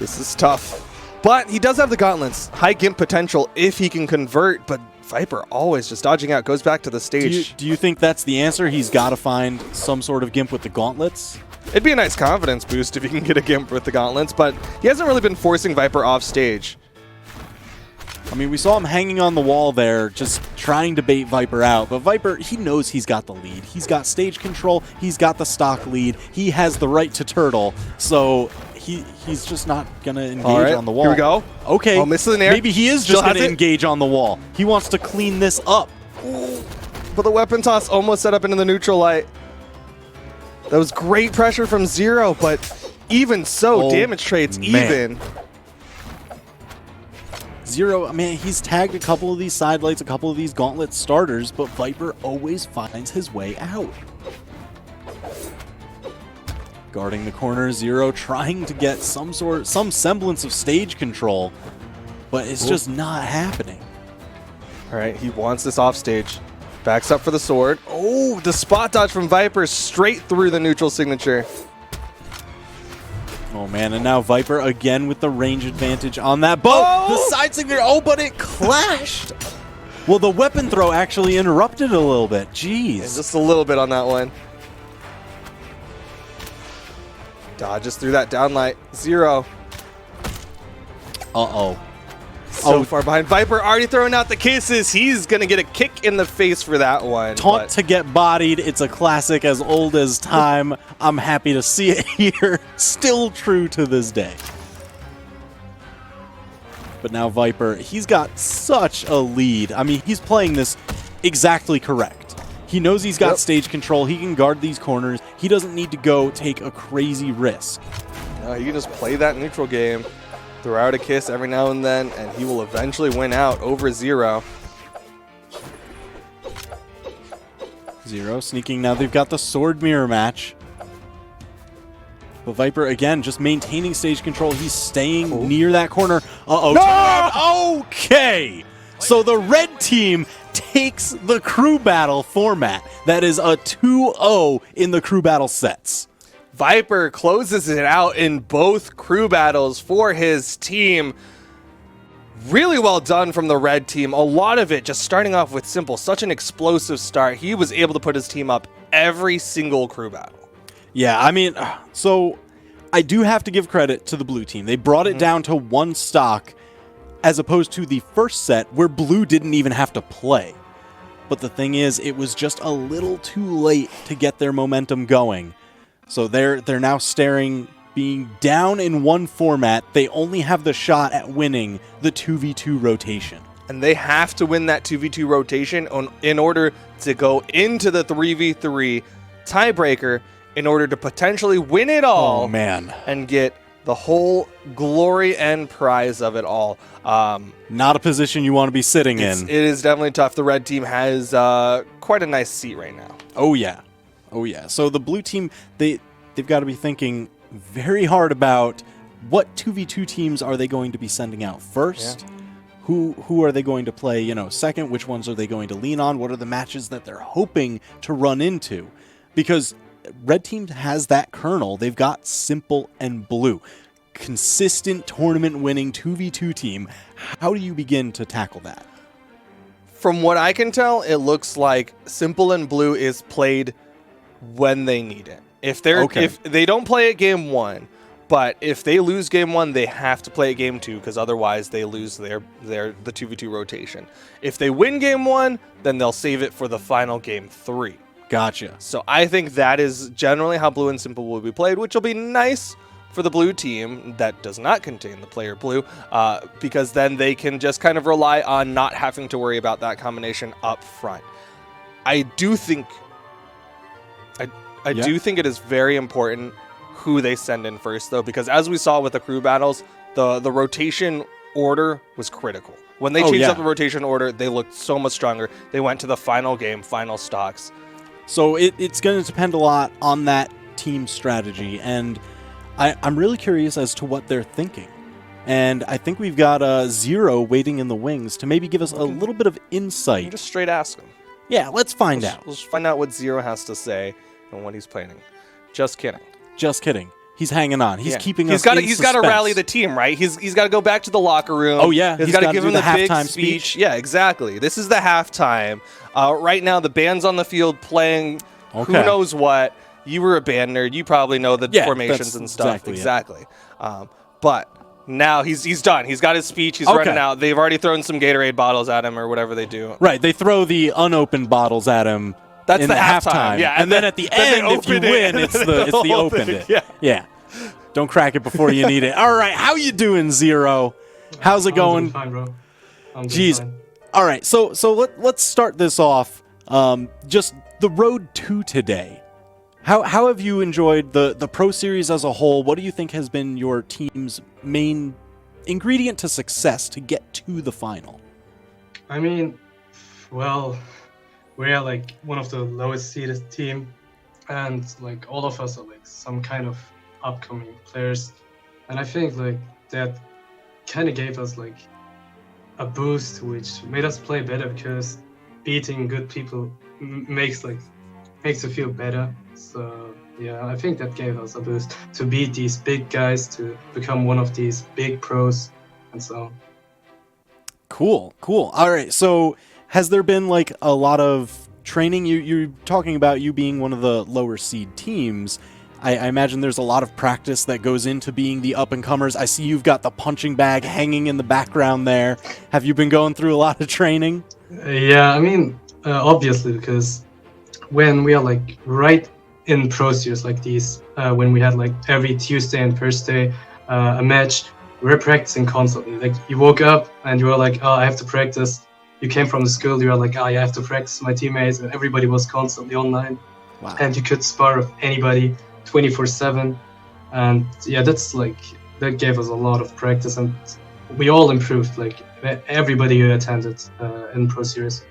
This is tough. But he does have the gauntlets. High gimp potential if he can convert, but Viper always just dodging out, goes back to the stage. Do you think that's the answer? He's got to find some sort of gimp with the gauntlets? It'd be a nice confidence boost if he can get a gimp with the gauntlets, but he hasn't really been forcing Viper off stage. I mean, we saw him hanging on the wall there, just trying to bait Viper out. But Viper, he knows he's got the lead. He's got stage control. He's got the stock lead. He has the right to turtle. So he's just not going to engage on the wall. Here we go. Okay. Oh, misses in the air. Maybe he is just going to engage on the wall. He wants to clean this up. Ooh, but the weapon toss almost set up into the neutral light. That was great pressure from Zero, but even so, damage trade's even. Zero, I mean, he's tagged a couple of these sidelights, a couple of these gauntlet starters, but Viper always finds his way out. Guarding the corner, Zero trying to get some semblance of stage control, but it's just not happening. All right, he wants this off stage. Backs up for the sword. Oh, the spot dodge from Viper straight through the neutral signature. Oh man, and now Viper again with the range advantage on that bow. Oh! The side signature, but it clashed. Well, the weapon throw actually interrupted a little bit. Jeez. Just a little bit on that one. Dodges through that downlight. 0. Uh-oh. So far behind. Viper already throwing out the kisses. He's going to get a kick in the face for that one. Taunt to get bodied. It's a classic as old as time. I'm happy to see it here. Still true to this day. But now Viper, he's got such a lead. I mean, he's playing this exactly correct. He knows he's got stage control. He can guard these corners. He doesn't need to go take a crazy risk. No, he can just play that neutral game. Throw out a kiss every now and then, and he will eventually win out over 0. 0 sneaking. Now they've got the sword mirror match. But Viper, again, just maintaining stage control. He's staying near that corner. Uh-oh. No! Okay. So the red team takes the crew battle format. That is a 2-0 in the crew battle sets. Viper closes it out in both crew battles for his team. Really well done from the red team. A lot of it just starting off with Simple. Such an explosive start. He was able to put his team up every single crew battle. Yeah, I mean, so I do have to give credit to the blue team. They brought it down to 1 stock as opposed to the first set where blue didn't even have to play. But the thing is, it was just a little too late to get their momentum going. So they're now staring, being down in 1 format. They only have the shot at winning the 2v2 rotation. And they have to win that 2v2 rotation in order to go into the 3v3 tiebreaker in order to potentially win it all. Oh, man. And get the whole glory and prize of it all. Not a position you want to be sitting in. It is definitely tough. The red team has quite a nice seat right now. Oh, yeah. Oh, yeah. So the blue team, they've got to be thinking very hard about what 2v2 teams are they going to be sending out first? Yeah. Who are they going to play, second? Which ones are they going to lean on? What are the matches that they're hoping to run into? Because red team has that kernel. They've got Simple and Blue. Consistent tournament-winning 2v2 team. How do you begin to tackle that? From what I can tell, it looks like Simple and Blue is played when they need it. If they don't play it game 1, but if they lose game 1, they have to play it game 2 because otherwise they lose the 2v2 rotation. If they win game 1, then they'll save it for the final game 3. Gotcha. So I think that is generally how Blue and Simple will be played, which will be nice for the blue team that does not contain the player blue, because then they can just kind of rely on not having to worry about that combination up front. I do think it is very important who they send in first, though, because as we saw with the crew battles, the rotation order was critical. When they changed up the rotation order, they looked so much stronger. They went to the final game, final stocks. So it's going to depend a lot on that team strategy, and I'm really curious as to what they're thinking. And I think we've got a 0 waiting in the wings to maybe give us a little bit of insight. Just straight ask him. Yeah, let's find out. Let's find out what 0 has to say and what he's planning. Just kidding. Just kidding. He's hanging on. He's keeping us in He's got to rally the team, right? He's got to go back to the locker room. Oh, yeah. He's got to give him the big speech. Yeah, exactly. This is the halftime. Right now, the band's on the field playing who knows what. You were a band nerd. You probably know the formations and stuff. Exactly. But now he's done. He's got his speech. He's running out. They've already thrown some Gatorade bottles at him or whatever they do. Right. They throw the unopened bottles at him. That's in the halftime. Yeah, and then at the end, if you win, it's the opened it. Yeah. Don't crack it before you need it. All right. How you doing, 0? How's it going? I'm doing fine, bro. Jeez. Fine. All right. So let's start this off. Just the road to today. How have you enjoyed the Pro Series as a whole? What do you think has been your team's main ingredient to success to get to the final? I mean, well, we're like one of the lowest seeded team, and like all of us are like some kind of upcoming players, and I think like that kind of gave us like a boost, which made us play better because beating good people makes you feel better. So yeah, I think that gave us a boost to beat these big guys, to become one of these big pros, and so. Cool. All right, so has there been like a lot of training? You're talking about you being one of the lower seed teams. I imagine there's a lot of practice that goes into being the up-and-comers. I see you've got the punching bag hanging in the background there. Have you been going through a lot of training? Yeah, I mean, obviously, because when we are like right in pro series like these, when we had like every Tuesday and Thursday a match, we were practicing constantly. Like you woke up and you were like, oh, I have to practice. You came from the school, you were like, oh, I have to practice my teammates, and everybody was constantly online. Wow. And you could spar with anybody 24/7. And yeah, that gave us a lot of practice, and we all improved, like everybody who attended in pro series.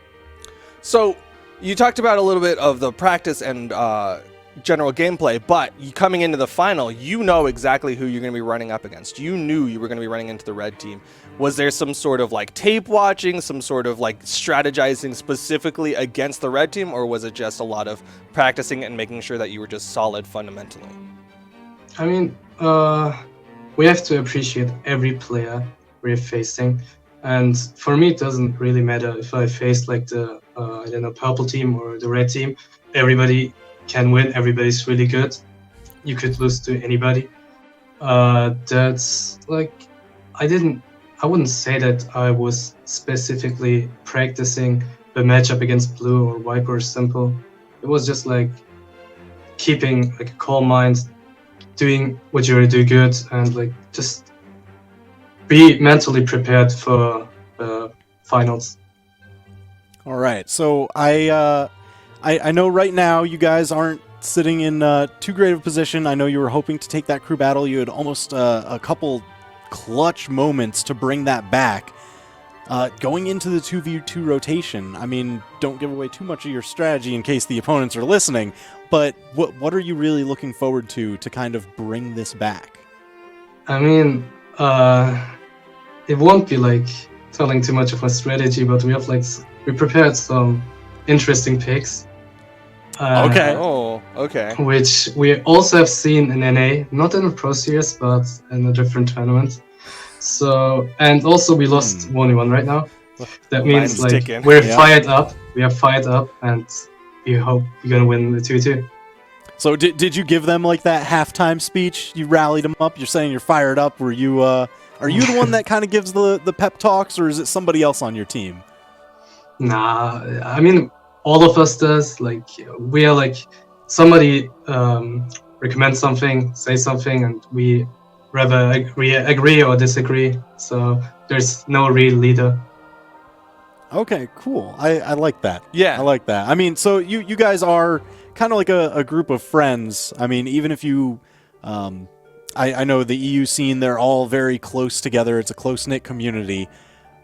So you talked about a little bit of the practice and general gameplay, but coming into the final, you know exactly who you're going to be running up against. You knew you were going to be running into the red team. Was there some sort of like tape watching, some sort of like strategizing specifically against the red team, or was it just a lot of practicing and making sure that you were just solid fundamentally? I mean, we have to appreciate every player we're facing, and for me, it doesn't really matter if I face like the I don't know, purple team or the red team. Everybody can win. Everybody's really good. You could lose to anybody. That's like I wouldn't say that I was specifically practicing the matchup against blue or white or simple. It was just like keeping like a calm mind, doing what you already do good, and like just be mentally prepared for the finals. All right. So I know right now you guys aren't sitting in too great of a position. I know you were hoping to take that crew battle. You had almost a couple clutch moments to bring that back. Going into the 2v2 rotation, I mean, don't give away too much of your strategy in case the opponents are listening, but what are you really looking forward to kind of bring this back? I mean, it won't be like telling too much of my strategy, but we prepared some interesting picks. Okay. Oh, okay. Which we also have seen in NA, not in a pro series, but in a different tournament. So, and also we lost 1v1 right now. That means like ticking. we're fired up. We are fired up, and we hope we're gonna win the 2v2. So did you give them like that halftime speech? You rallied them up. You're saying you're fired up. Were you? Are you the one that kind of gives the pep talks, or is it somebody else on your team? Nah, I mean, all of us does. Like we are like somebody recommends something, say something, and we rather agree or disagree. So there's no real leader. Okay, cool. I like that. Yeah. I like that. I mean, so you guys are kind of like a group of friends. I mean, even if you, I know the EU scene, they're all very close together. It's a close-knit community.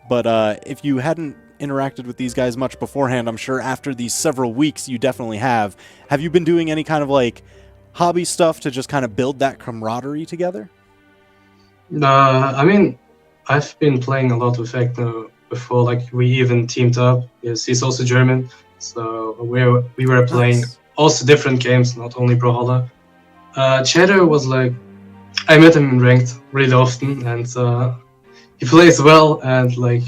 But if you hadn't interacted with these guys much beforehand, I'm sure after these several weeks you definitely have. Have you been doing any kind of like hobby stuff to just kind of build that camaraderie together? I mean, I've been playing a lot with Ekno before. Like we even teamed up. Yes, he's also German, so we were playing also different games, not only Brawlhalla. Cheddar was like, I met him in ranked really often, and he plays well. And like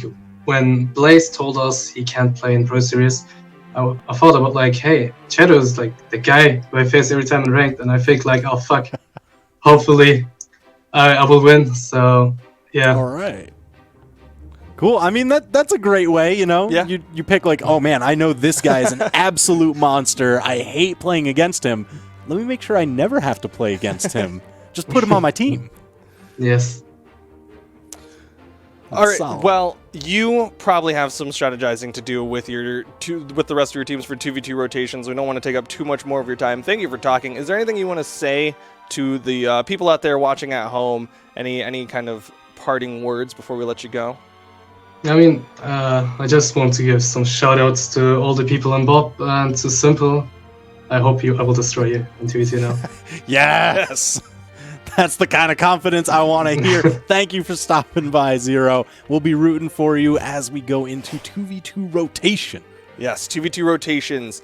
when Blaze told us he can't play in Pro Series, I thought about like, hey, Cheddar is like the guy who I face every time in ranked, and I think like, oh fuck, hopefully I will win. So yeah. All right. Cool. I mean, that's a great way, you know? Yeah. You pick like, oh man, I know this guy is an absolute monster. I hate playing against him. Let me make sure I never have to play against him. Just put him on my team. Yes. All right. Solid. Well, you probably have some strategizing to do with with the rest of your teams for 2v2 rotations. We don't want to take up too much more of your time. Thank you for talking. Is there anything you want to say to the people out there watching at home? Any kind of parting words before we let you go? I mean, I just want to give some shout-outs to all the people on Bob and to Simple. I hope I will destroy you in 2v2 now. Yes. That's the kind of confidence I want to hear. Thank you for stopping by, Zero. We'll be rooting for you as we go into 2v2 rotation. Yes, 2v2 rotations.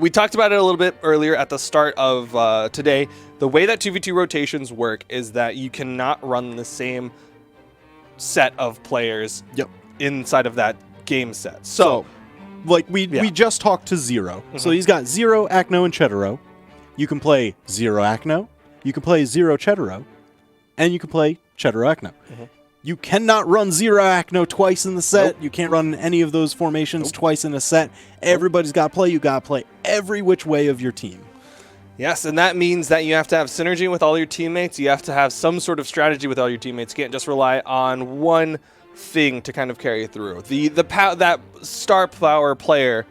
We talked about it a little bit earlier at the start of today. The way that 2v2 rotations work is that you cannot run the same set of players Yep. inside of that game set. So like we just talked to Zero. So he's got Zero, Acno, and Chetero. You can play Zero Acno, you can play Zero Chetero, and you can play Chetero Acno. You cannot run Zero Acno twice in the set. You can't run any of those formations twice in a set. Everybody's got to play. You got to play every which way of your team. Yes, and that means that you have to have synergy with all your teammates. You have to have some sort of strategy with all your teammates. You can't just rely on one thing to kind of carry you through. That star player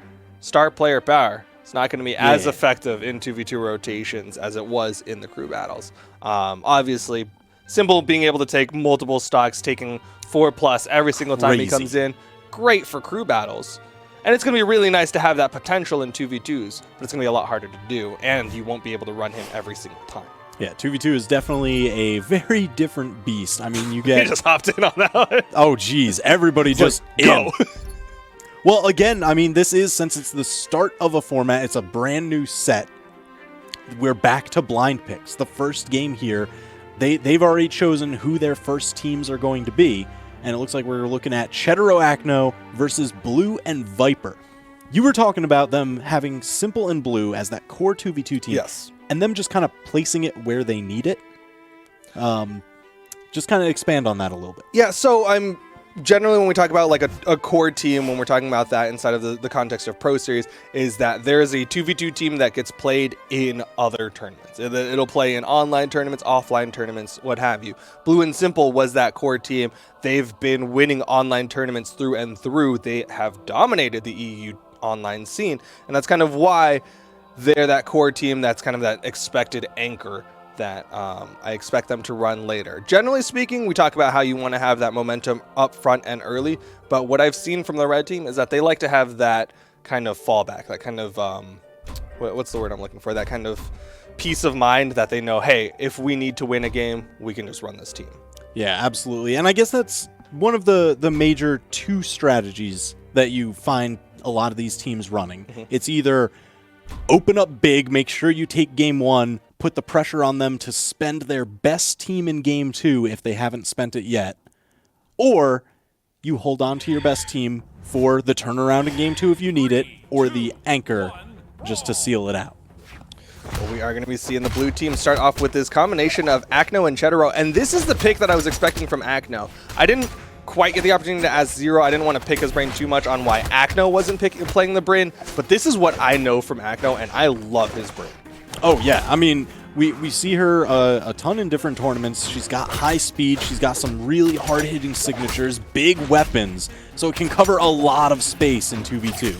power, it's not going to be as effective in 2v2 rotations as it was in the crew battles. Obviously, Simple being able to take multiple stocks, taking 4+ every single time he comes in, great for crew battles. And it's going to be really nice to have that potential in 2v2s, but it's going to be a lot harder to do, and you won't be able to run him every single time. Yeah, 2v2 is definitely a very different beast. I mean, you get... He just hopped in on that one. Oh, geez. Everybody just go. Well, again, I mean, this is, since it's the start of a format, it's a brand new set. We're back to blind picks. The first game here, they've already chosen who their first teams are going to be, and it looks like we're looking at Chetero Acno versus Blue and Viper. You were talking about them having Simple and Blue as that core 2v2 team. Yes. And them just kind of placing it where they need it. Just kind of expand on that a little bit. Yeah, so I'm generally, when we talk about like a core team, when we're talking about that inside of the context of Pro Series, is that there is a 2v2 team that gets played in other tournaments. It'll play in online tournaments, offline tournaments, what have you. Blue and Simple was that core team. They've been winning online tournaments through and through. They have dominated the EU online scene, and that's kind of why they're that core team that's kind of that expected anchor that I expect them to run later. Generally speaking, we talk about how you want to have that momentum up front and early, but what I've seen from the red team is that they like to have that kind of fallback, that kind of, what's the word I'm looking for? That kind of peace of mind that they know, hey, if we need to win a game, we can just run this team. Yeah, absolutely. And I guess that's one of the major two strategies that you find a lot of these teams running. It's either open up big, make sure you take game one, put the pressure on them to spend their best team in game two if they haven't spent it yet, or you hold on to your best team for the turnaround in game two if you need it, or the anchor just to seal it out. Well, we are going to be seeing the blue team start off with this combination of Acno and Chetero, and this is the pick that I was expecting from Acno. I didn't quite get the opportunity to ask Zero. I didn't want to pick his brain too much on why Acno wasn't playing the brain, but this is what I know from Acno, and I love his brain. Oh, yeah. I mean, we see her a ton in different tournaments. She's got high speed. She's got some really hard-hitting signatures, big weapons, so it can cover a lot of space in 2v2.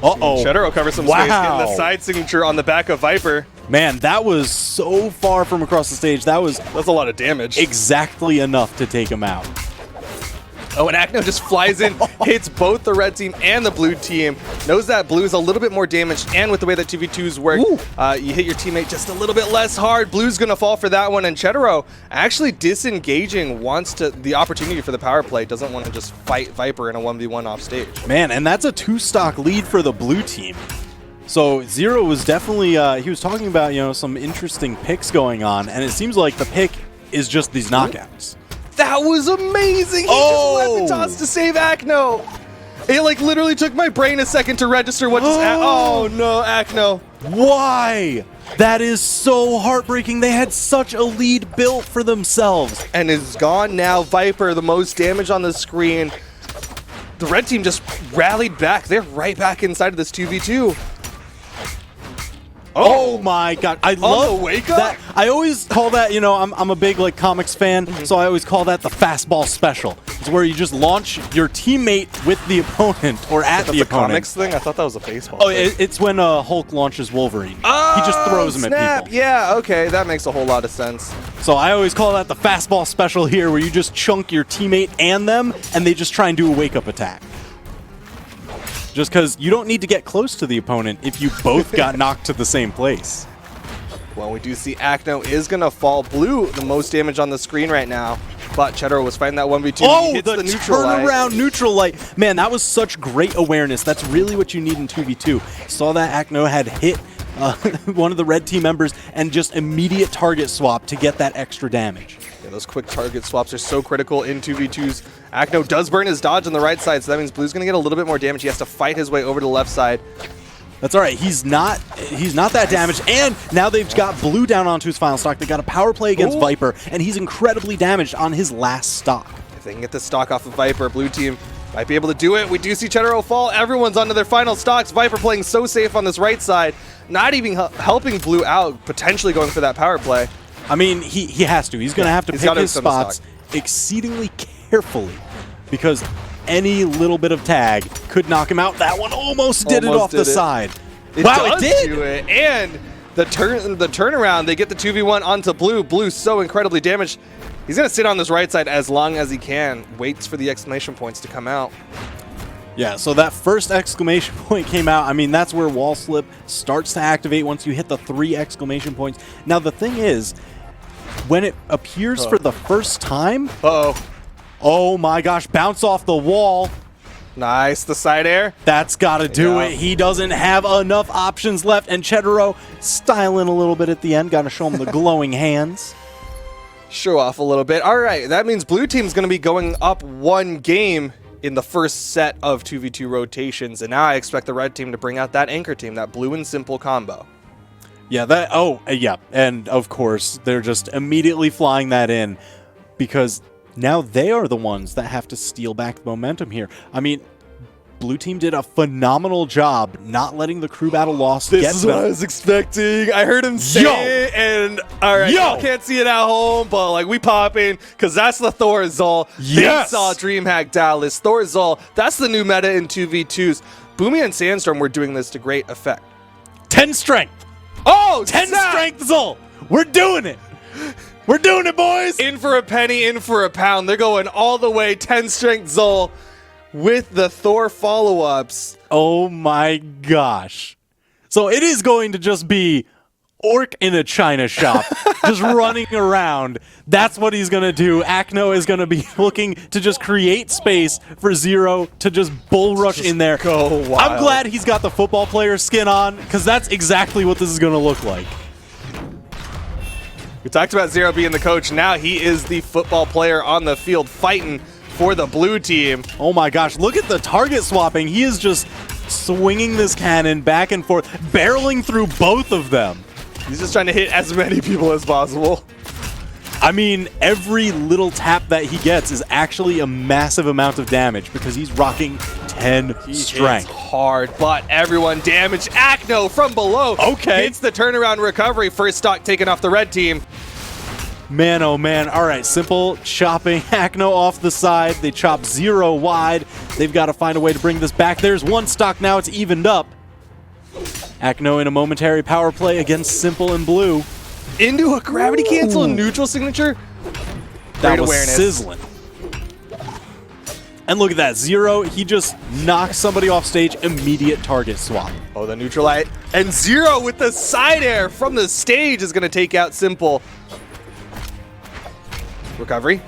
Uh-oh. Chetero covers some space, getting the side signature on the back of Viper. Man, that was so far from across the stage. That's a lot of damage. Exactly enough to take him out. Oh, and Acno just flies in, hits both the red team and the blue team. Knows that blue is a little bit more damaged, and with the way that 2v2s work, you hit your teammate just a little bit less hard. Blue's going to fall for that one, and Chetero actually disengaging, wants the opportunity for the power play, doesn't want to just fight Viper in a 1v1 off stage. Man, and that's a 2-stock lead for the blue team. So Zero was definitely, he was talking about, some interesting picks going on, and it seems like the pick is just these knockouts. That was amazing! He just left the toss to save Acno! It literally took my brain a second to register what just oh no, Acno. Why? That is so heartbreaking. They had such a lead built for themselves. And is gone now. Viper, the most damage on the screen. The red team just rallied back. They're right back inside of this 2v2. Oh my god. I love the wake up? that. I always call that, I'm a big comics fan, so I always call that the fastball special. It's where you just launch your teammate with the opponent or at the opponent. Comics thing? I thought that was a baseball. Oh, it's when Hulk launches Wolverine. Oh, he just throws him at people. Yeah, okay, that makes a whole lot of sense. So I always call that the fastball special here, where you just chunk your teammate and them, and they just try and do a wake-up attack. Just because you don't need to get close to the opponent if you both got knocked to the same place. Well, we do see Acno is going to fall. Blue, the most damage on the screen right now. But Chetero was fighting that 1v2. Oh, he hits the neutral turnaround neutral light. Man, that was such great awareness. That's really what you need in 2v2. Saw that Acno had hit one of the red team members and just immediate target swap to get that extra damage. Yeah, those quick target swaps are so critical in 2v2s. Acno does burn his dodge on the right side, so that means Blue's going to get a little bit more damage. He has to fight his way over to the left side. That's all right. He's not that damaged, and now they've got Blue down onto his final stock. They got a power play against Viper, and he's incredibly damaged on his last stock. If they can get the stock off of Viper, Blue team might be able to do it. We do see Chedaro fall. Everyone's onto their final stocks. Viper playing so safe on this right side, not even helping Blue out, potentially going for that power play. I mean, he has to. He's going to have to pick his spots exceedingly carefully, because any little bit of tag could knock him out. That one almost did it off the side. Wow, it did do it. And the turnaround, they get the 2v1 onto Blue. Blue's so incredibly damaged. He's going to sit on this right side as long as he can. Waits for the exclamation points to come out. Yeah, so that first exclamation point came out. I mean, that's where Wall Slip starts to activate once you hit the 3 exclamation points. Now, the thing is, when it appears for the first time... Oh my gosh, bounce off the wall. Nice, the side air. That's got to do it. He doesn't have enough options left, and Chedaro styling a little bit at the end. Got to show him the glowing hands. Show off a little bit. All right, that means Blue team's going to be going up 1 game in the first set of 2v2 rotations, and now I expect the red team to bring out that anchor team, that Blue and Simple combo. Yeah, yeah, and of course, they're just immediately flying that in, because now they are the ones that have to steal back the momentum here. I mean, Blue team did a phenomenal job not letting the crew battle loss get them. This is what I was expecting. I heard him say it, and all right, y'all can't see it at home, but like we pop in, because that's the Thor Zol. Yes! They saw DreamHack Dallas. Thor Zol, that's the new meta in 2v2s. Boomy and Sandstorm were doing this to great effect. 10 strength. Oh, 10 strength Zol. We're doing it. We're doing it, boys! In for a penny, in for a pound. They're going all the way 10 strength Zol with the Thor follow-ups. Oh my gosh. So it is going to just be Orc in a china shop, just running around. That's what he's going to do. Acno is going to be looking to just create space for Zero to just bull rush in there. Go wild. I'm glad he's got the football player skin on, because that's exactly what this is going to look like. We talked about Zero being the coach. Now he is the football player on the field fighting for the Blue team. Oh my gosh, look at the target swapping. He is just swinging this cannon back and forth, barreling through both of them. He's just trying to hit as many people as possible. I mean, every little tap that he gets is actually a massive amount of damage, because he's rocking 10 strength. Hard, but everyone damaged. Acno from below. Okay. Hits the turnaround recovery. First stock taken off the red team. Man, oh man. All right, Simple chopping Acno off the side. They chop Zero wide. They've got to find a way to bring this back. There's 1 stock now. It's evened up. Acno in a momentary power play against Simple and Blue. Into a gravity cancel and neutral signature. That Great was awareness. sizzling. And look at that. Zero, he just knocks somebody off stage. Immediate target swap. Oh, the neutral light. And Zero with the side air from the stage is going to take out Simple. Recovery.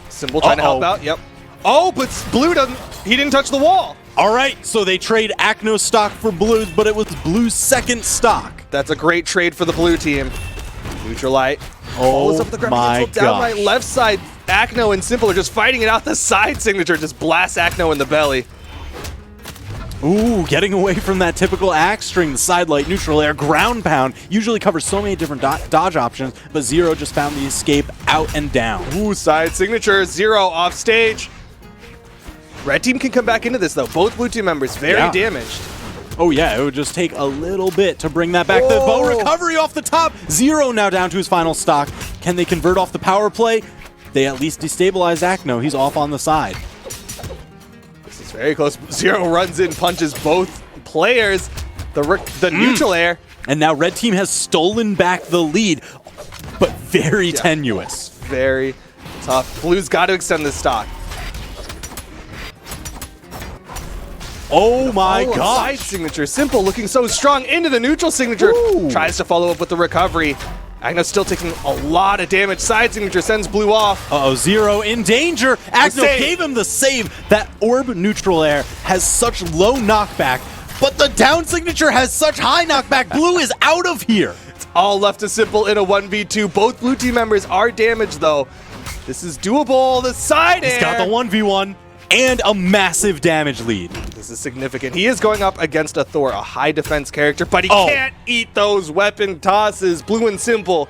Simple trying to help out. Yep. Oh, but Blue doesn't. He didn't touch the wall. All right, so they trade Acno stock for Blue, but it was Blue's second stock. That's a great trade for the Blue team. Neutral light. Oh Follows up the gravity my cancel down gosh. right, left side. Acno and Simple are just fighting it out. The side signature just blasts Acno in the belly. Ooh, getting away from that typical axe string, the side light, neutral air, ground pound. Usually covers so many different dodge options, but Zero just found the escape out and down. Ooh, side signature. Zero off stage. Red team can come back into this, though. Both Blue team members very damaged. Oh yeah, it would just take a little bit to bring that back. The bow recovery off the top. Zero now down to his final stock. Can they convert off the power play? They at least destabilize Acno. He's off on the side. This is very close. Zero runs in, punches both players. The neutral air. And now Red Team has stolen back the lead, but very tenuous. Very tough. Blue's got to extend this stock. Oh my Side gosh. signature. Simple looking so strong into the neutral signature. Ooh. Tries to follow up with the recovery. Agno's still taking a lot of damage. Side signature sends Blue off. Uh-oh, Zero in danger. Agno save. gave him the save. That orb neutral air has such low knockback, but the down signature has such high knockback. Blue is out of here. All left to Simple in a 1v2. Both blue team members are damaged, though. This is doable. The side air. He's got the 1v1 and a massive damage lead. This is significant. He is going up against a Thor, a high defense character, but he can't eat those weapon tosses. Blue and Simple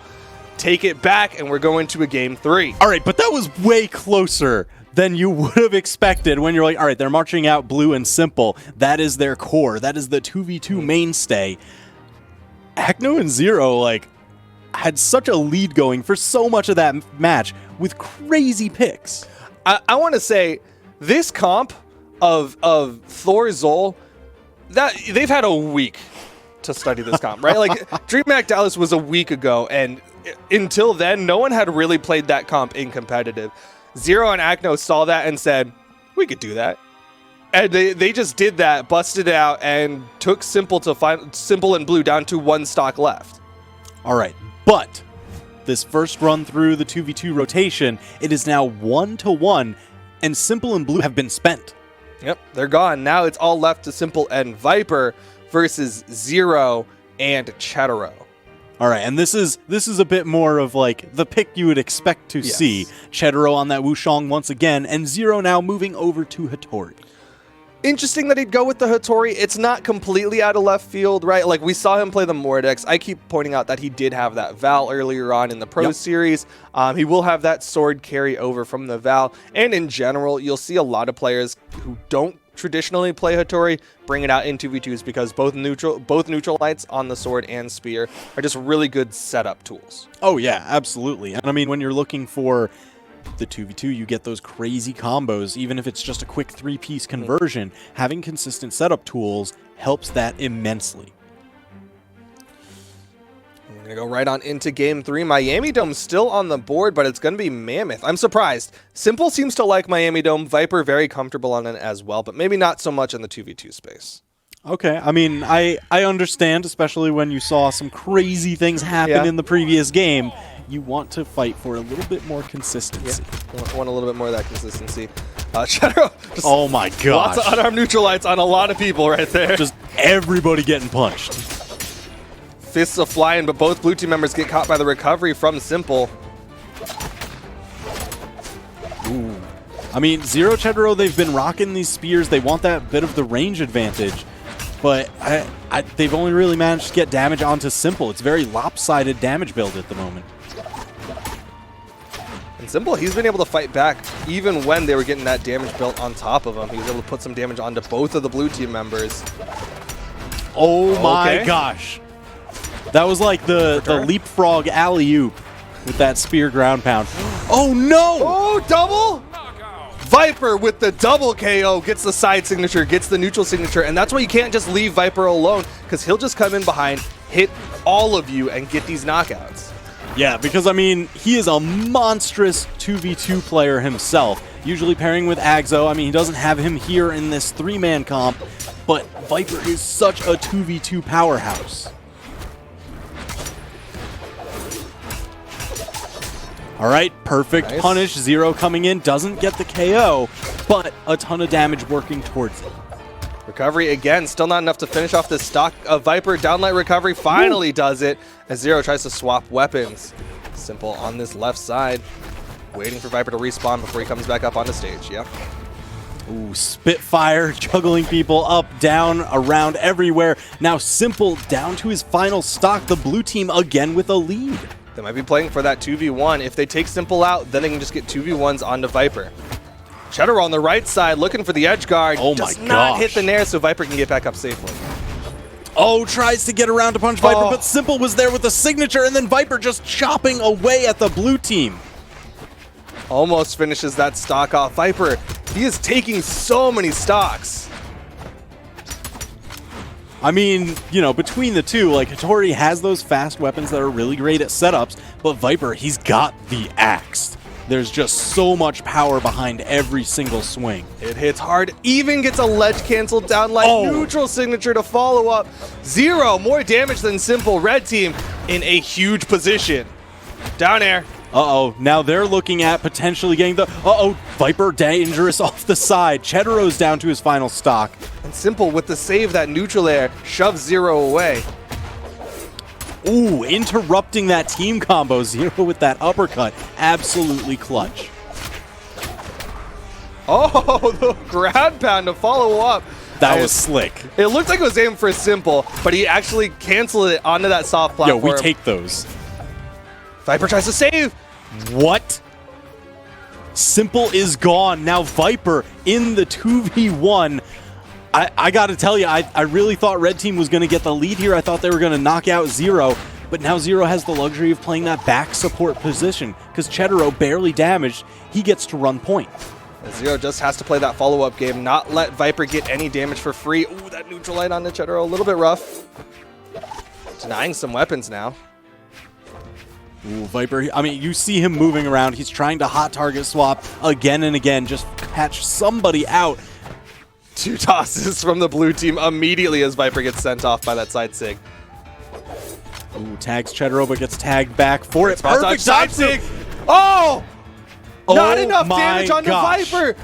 take it back, and we're going to a game 3. All right, but that was way closer than you would have expected when you're like, all right, they're marching out Blue and Simple. That is their core. That is the 2v2 mainstay. Acno and Zero, like, had such a lead going for so much of that match with crazy picks. I want to say this comp of Thor Zol, that they've had a week to study this comp, right? Like DreamHack Dallas was a week ago, and until then, no one had really played that comp in competitive. Zero and Acno saw that and said, we could do that. And they just did that, busted it out, and took Simple and Blue down to 1 stock left. All right, but this first run through the 2v2 rotation, it is now 1-1, and Simple and Blue have been spent. Yep, they're gone. Now it's all left to Simple and Viper versus Zero and Chatero. All right, and this is a bit more of like the pick you would expect to see. Chatero on that Wushong once again, and Zero now moving over to Hattori. Interesting that he'd go with the Hattori. It's not completely out of left field, right? Like, we saw him play the Mordex. I keep pointing out that he did have that Val earlier on in the Pro Series. He will have that sword carry over from the Val. And in general, you'll see a lot of players who don't traditionally play Hattori bring it out in 2v2s because both neutral lights on the sword and spear are just really good setup tools. Oh, yeah, absolutely. And I mean, when you're looking for the 2v2, you get those crazy combos. Even if it's just a quick 3-piece conversion, having consistent setup tools helps that immensely. We're going to go right on into game 3. Miami Dome still on the board, but it's going to be Mammoth. I'm surprised. Simple seems to like Miami Dome. Viper very comfortable on it as well, but maybe not so much in the 2v2 space. Okay, I mean, I understand, especially when you saw some crazy things happen in the previous game. You want to fight for a little bit more consistency. Yeah. Want a little bit more of that consistency. Shadow. Oh my gosh. Lots of unarmed neutral lights on a lot of people right there. Just everybody getting punched. Fists are flying, but both blue team members get caught by the recovery from Simple. Ooh. I mean, Zero Chatero, they've been rocking these spears. They want that bit of the range advantage. But they've only really managed to get damage onto Simple. It's very lopsided damage build at the moment. And Simple, he's been able to fight back even when they were getting that damage built on top of him. He was able to put some damage onto both of the blue team members. Oh my gosh. That was like the leapfrog alley-oop with that spear ground pound. Oh no! Oh, double? Viper with the double KO gets the side signature, gets the neutral signature, and that's why you can't just leave Viper alone, because he'll just come in behind, hit all of you, and get these knockouts. Yeah, because, I mean, he is a monstrous 2v2 player himself, usually pairing with Agzo. I mean, he doesn't have him here in this 3-man comp, but Viper is such a 2v2 powerhouse. All right, perfect punish. Zero coming in, doesn't get the KO, but a ton of damage working towards it. Recovery again, still not enough to finish off this stock of Viper. Downlight recovery finally does it as Zero tries to swap weapons. Simple on this left side, waiting for Viper to respawn before he comes back up on the stage. Yep. Ooh, Spitfire juggling people up, down, around, everywhere. Now Simple down to his final stock. The blue team again with a lead. They might be playing for that 2v1. If they take Simple out, then they can just get 2v1s onto Viper. Chatero on the right side looking for the edge guard. Oh my Does gosh. not hit the nair so Viper can get back up safely. Oh, tries to get around to punch Viper, but Simple was there with the signature, and then Viper just chopping away at the blue team. Almost finishes that stock off. Viper, he is taking so many stocks. I mean, you know, between the two, like, Hattori has those fast weapons that are really great at setups, but Viper, he's got the axe. There's just so much power behind every single swing. It hits hard, even gets a ledge cancel down like neutral signature to follow up. Zero, more damage than Simple. Red team in a huge position. Down air, Uh-oh, now they're looking at potentially getting the... Uh-oh, Viper dangerous off the side. Cheddaro's down to his final stock. And Simple with the save, that neutral air shoves Zero away. Ooh, interrupting that team combo. Zero with that uppercut. Absolutely clutch. Oh, the ground pound to follow up. That was slick. It looked like it was aimed for Simple, but he actually canceled it onto that soft platform. Yo, we take those. Viper tries to save. What? Simple is gone. Now Viper in the 2v1. I gotta tell you, I really thought Red Team was gonna get the lead here. I thought they were gonna knock out Zero, but now Zero has the luxury of playing that back support position because Cheddaro barely damaged. He gets to run point. Zero just has to play that follow-up game, not let Viper get any damage for free. Ooh, that neutral light on the Cheddaro, a little bit rough. Denying some weapons now. Ooh, Viper, I mean, you see him moving around. He's trying to hot target swap again and again, just catch somebody out. 2 tosses from the blue team immediately as Viper gets sent off by that side sig. Ooh, tags Cheddaro, but gets tagged back for it. Perfect Perfect side sig. Oh! Not enough damage on the Viper.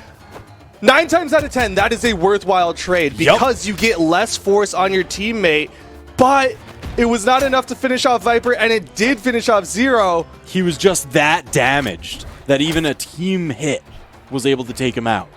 9 times out of 10, that is a worthwhile trade because you get less force on your teammate, but it was not enough to finish off Viper, and it did finish off Zero. He was just that damaged that even a team hit was able to take him out.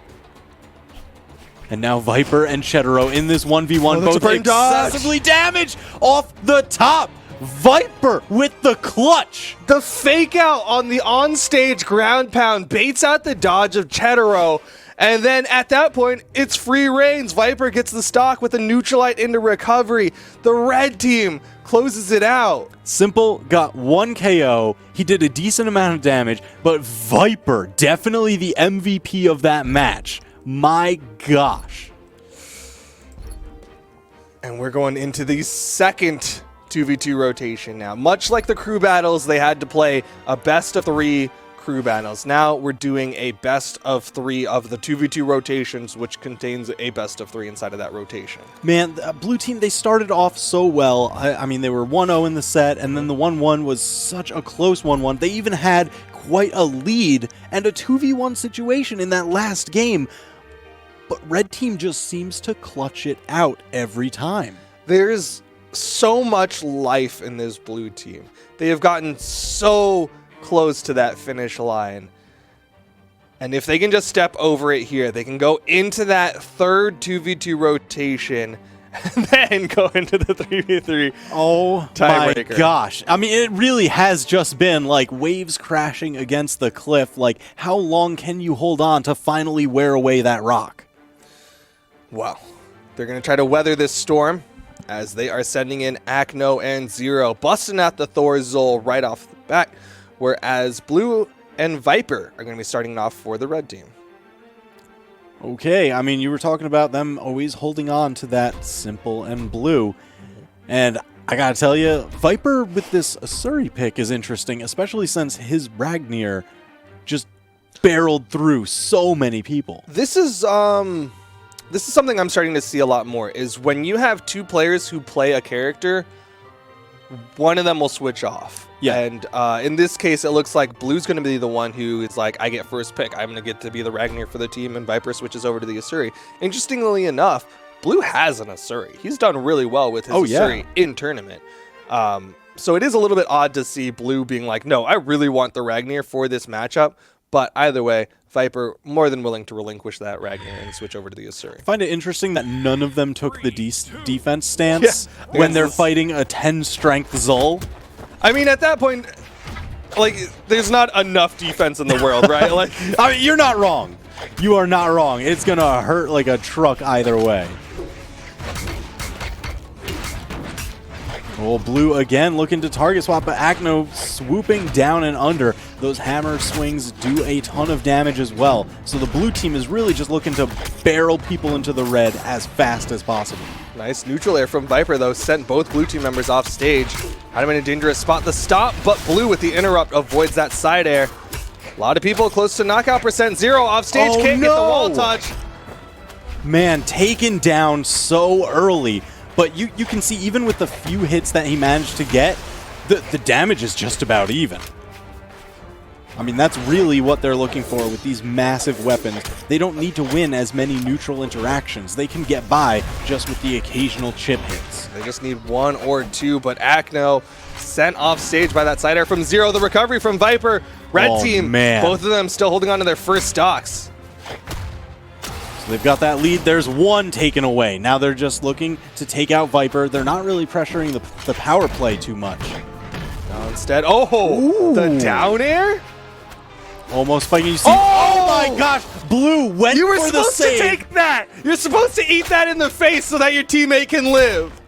And now Viper and Cheddaro in this 1v1, both excessively damaged off the top. Viper with the clutch. The fake out on the on-stage ground pound baits out the dodge of Cheddaro, and then at that point, it's free reigns. Viper gets the stock with a neutralite into recovery. The red team closes it out. Simple got 1 KO. He did a decent amount of damage, but Viper, definitely the MVP of that match. My gosh. And we're going into the second 2v2 rotation now. Much like the crew battles, they had to play a best of 3 crew battles. Now we're doing a best of 3 of the 2v2 rotations, which contains a best of 3 inside of that rotation. Man, the blue team, they started off so well. I mean, they were 1-0 in the set, and then the 1-1 was such a close 1-1. They even had quite a lead and a 2v1 situation in that last game. But red team just seems to clutch it out every time. There's so much life in this blue team. They have gotten so close to that finish line. And if they can just step over it here, they can go into that third 2v2 rotation and then go into the 3v3 tiebreaker. My gosh. I mean, it really has just been like waves crashing against the cliff. Like, how long can you hold on to finally wear away that rock? Well, they're going to try to weather this storm as they are sending in Akno and Zero, busting out the Thor Zol right off the bat, whereas Blue and Viper are going to be starting off for the red team. Okay, I mean, you were talking about them always holding on to that Simple and Blue, and I gotta tell you, Viper with this Asuri pick is interesting, especially since his Ragnir just barreled through so many people. This is something I'm starting to see a lot more, is when you have 2 players who play a character, one of them will switch off. Yeah. And in this case, it looks like Blue's going to be the one who is like, I get first pick. I'm going to get to be the Ragnir for the team, and Viper switches over to the Asuri. Interestingly enough, Blue has an Asuri. He's done really well with his Asuri in tournament. So it is a little bit odd to see Blue being like, no, I really want the Ragnir for this matchup. But either way, Viper more than willing to relinquish that Ragnir and switch over to the Asuri. I find it interesting that none of them took the defense stance when they're fighting a 10 strength Zol. I mean, at that point, like, there's not enough defense in the world, right? Like, I mean, you're not wrong. You are not wrong. It's gonna hurt like a truck either way. Oh, Blue again looking to target swap, but Akno swooping down and under. Those hammer swings do a ton of damage as well. So the blue team is really just looking to barrel people into the red as fast as possible. Nice neutral air from Viper, though, sent both blue team members off stage. Had him in a dangerous spot. The stop, but Blue with the interrupt avoids that side air. A lot of people close to knockout percent. Zero off stage, can't get the wall touch. Man, taken down so early. But you can see even with the few hits that he managed to get, the damage is just about even. I mean, that's really what they're looking for with these massive weapons. They don't need to win as many neutral interactions. They can get by just with the occasional chip hits. They just need 1 or 2, but Akno sent off stage by that side air from Zero. The recovery from Viper. Red team, man. Both of them still holding on to their first stocks. So they've got that lead. There's 1 taken away. Now they're just looking to take out Viper. They're not really pressuring the power play too much. Now instead, the down air? Almost spiking. You see, oh my gosh, Blue went You were for the supposed to save. take that. You're supposed to eat that in the face so that your teammate can live.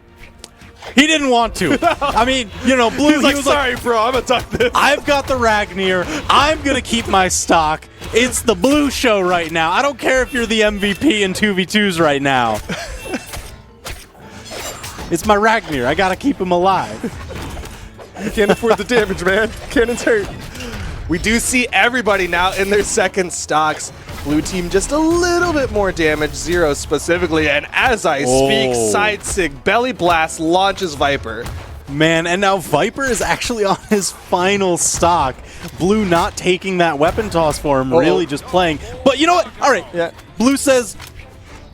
He didn't want to. I mean, you know, Blue, He's like, sorry, bro, I'm gonna tuck this. I've got the Ragnir. I'm going to keep my stock. It's the Blue show right now. I don't care if you're the MVP in 2v2s right now. It's my Ragnir. I got to keep him alive. You can't afford the damage, man. Cannon's hurt. We do see everybody now in their second stocks. Blue team just a little bit more damage, Zero specifically, and as I speak, side sig belly blast launches Viper. Man, and now Viper is actually on his final stock. Blue not taking that weapon toss for him, really just playing. But you know what? All right. Yeah. Blue says,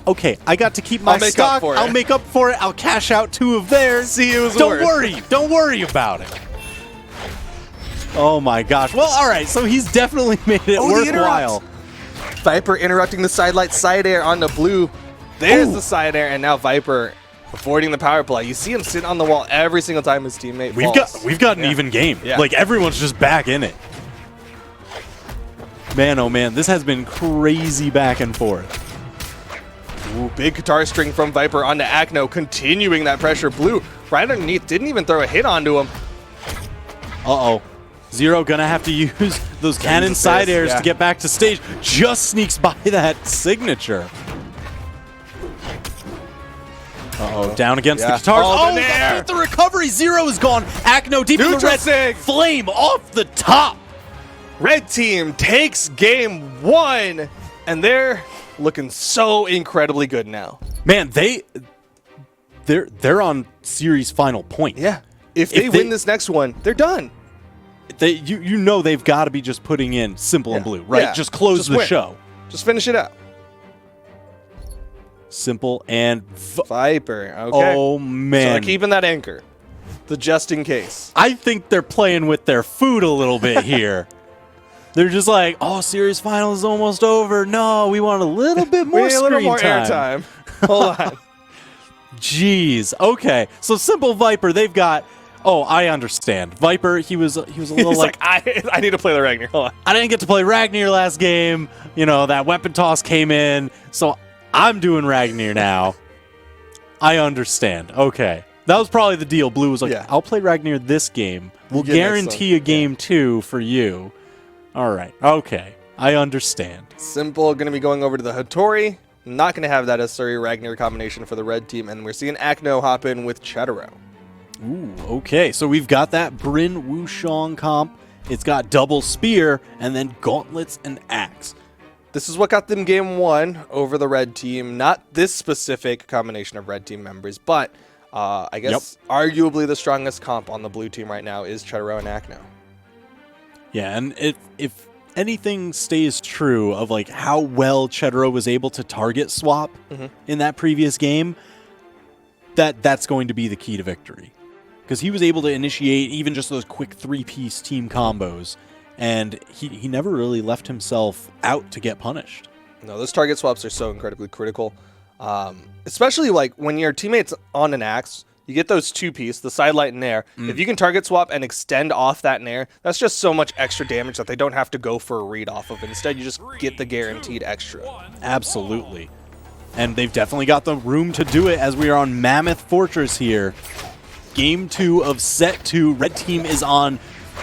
okay, I got to keep my I'll make stock. up for it. I'll make up for it. I'll cash out 2 of theirs. See, it was Don't worth. worry. Don't worry about it. Oh my gosh. Well, all right. So he's definitely made it the worthwhile. Viper interrupting the sidelight side air on the Blue. There's the side air, and now Viper avoiding the power play. You see him sit on the wall every single time his teammate falls. We've got an even game. Yeah. Like everyone's just back in it. Man, oh man, this has been crazy back and forth. Ooh, big guitar string from Viper onto Akno, continuing that pressure. Blue right underneath, didn't even throw a hit onto him. Uh-oh. Zero gonna have to use those cannon side airs to get back to stage. Just sneaks by that signature. Uh-oh, down against the guitars. Oh, the recovery. Zero is gone. Akno deep in the red. sig. Flame off the top. Red team takes game 1, and they're looking so incredibly good now. Man, they're on series final point. Yeah. If they win this next one, they're done. You know they've got to be just putting in Simple and Blue, right? Yeah. Just close Just the win. show. Just finish it out. Simple and Viper. Okay. Oh So man, they're keeping that anchor. The just in case. I think they're playing with their food a little bit here. They're just like, oh, series final is almost over. No, we want a little bit more We need a screen little more time. airtime. Hold on. Jeez. Okay. So Simple Viper, they've got. Oh, I understand. Viper, he was a little He's like, I need to play the Ragnir. Hold on. I didn't get to play Ragnir last game. You know, that weapon toss came in, so I'm doing Ragnir now. I understand. Okay. That was probably the deal. Blue was like, I'll play Ragnir this game. We'll guarantee a game 2 for you. All right. Okay. I understand. Simple going to be going over to the Hattori. Not going to have that Asuri Ragnir combination for the red team, and we're seeing Akno hop in with Chetaro. Ooh, okay. So we've got that Bryn Wushong comp. It's got double spear and then gauntlets and axe. This is what got them game 1 over the red team. Not this specific combination of red team members, but I guess arguably the strongest comp on the blue team right now is Chetaro and Akno. Yeah, and if anything stays true of like how well Chetaro was able to target swap in that previous game, that's going to be the key to victory. Because he was able to initiate even just those quick 3-piece team combos, and he never really left himself out to get punished. No, those target swaps are so incredibly critical. Especially like when your teammate's on an axe, you get those 2-piece, the sidelight and nair. If you can target swap and extend off that nair, that's just so much extra damage that they don't have to go for a read off of. Instead, you just get the guaranteed extra. Absolutely. And they've definitely got the room to do it as we are on Mammoth Fortress here. Game 2 of set 2. Red team is on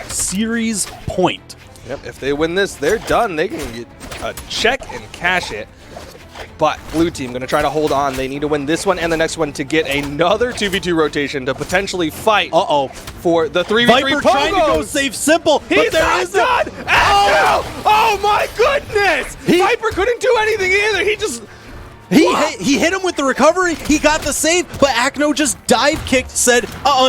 series point. Yep, if they win this, they're done. They can get a check and cash it. But blue team going to try to hold on. They need to win this one and the next one to get another 2v2 rotation to potentially fight for the 3v3 Viper pogos. trying to go save Simple, but He's there not is done! Oh my goodness! Viper couldn't do anything either. He just... He hit him with the recovery. He got the save, but Akno just dive kicked, said,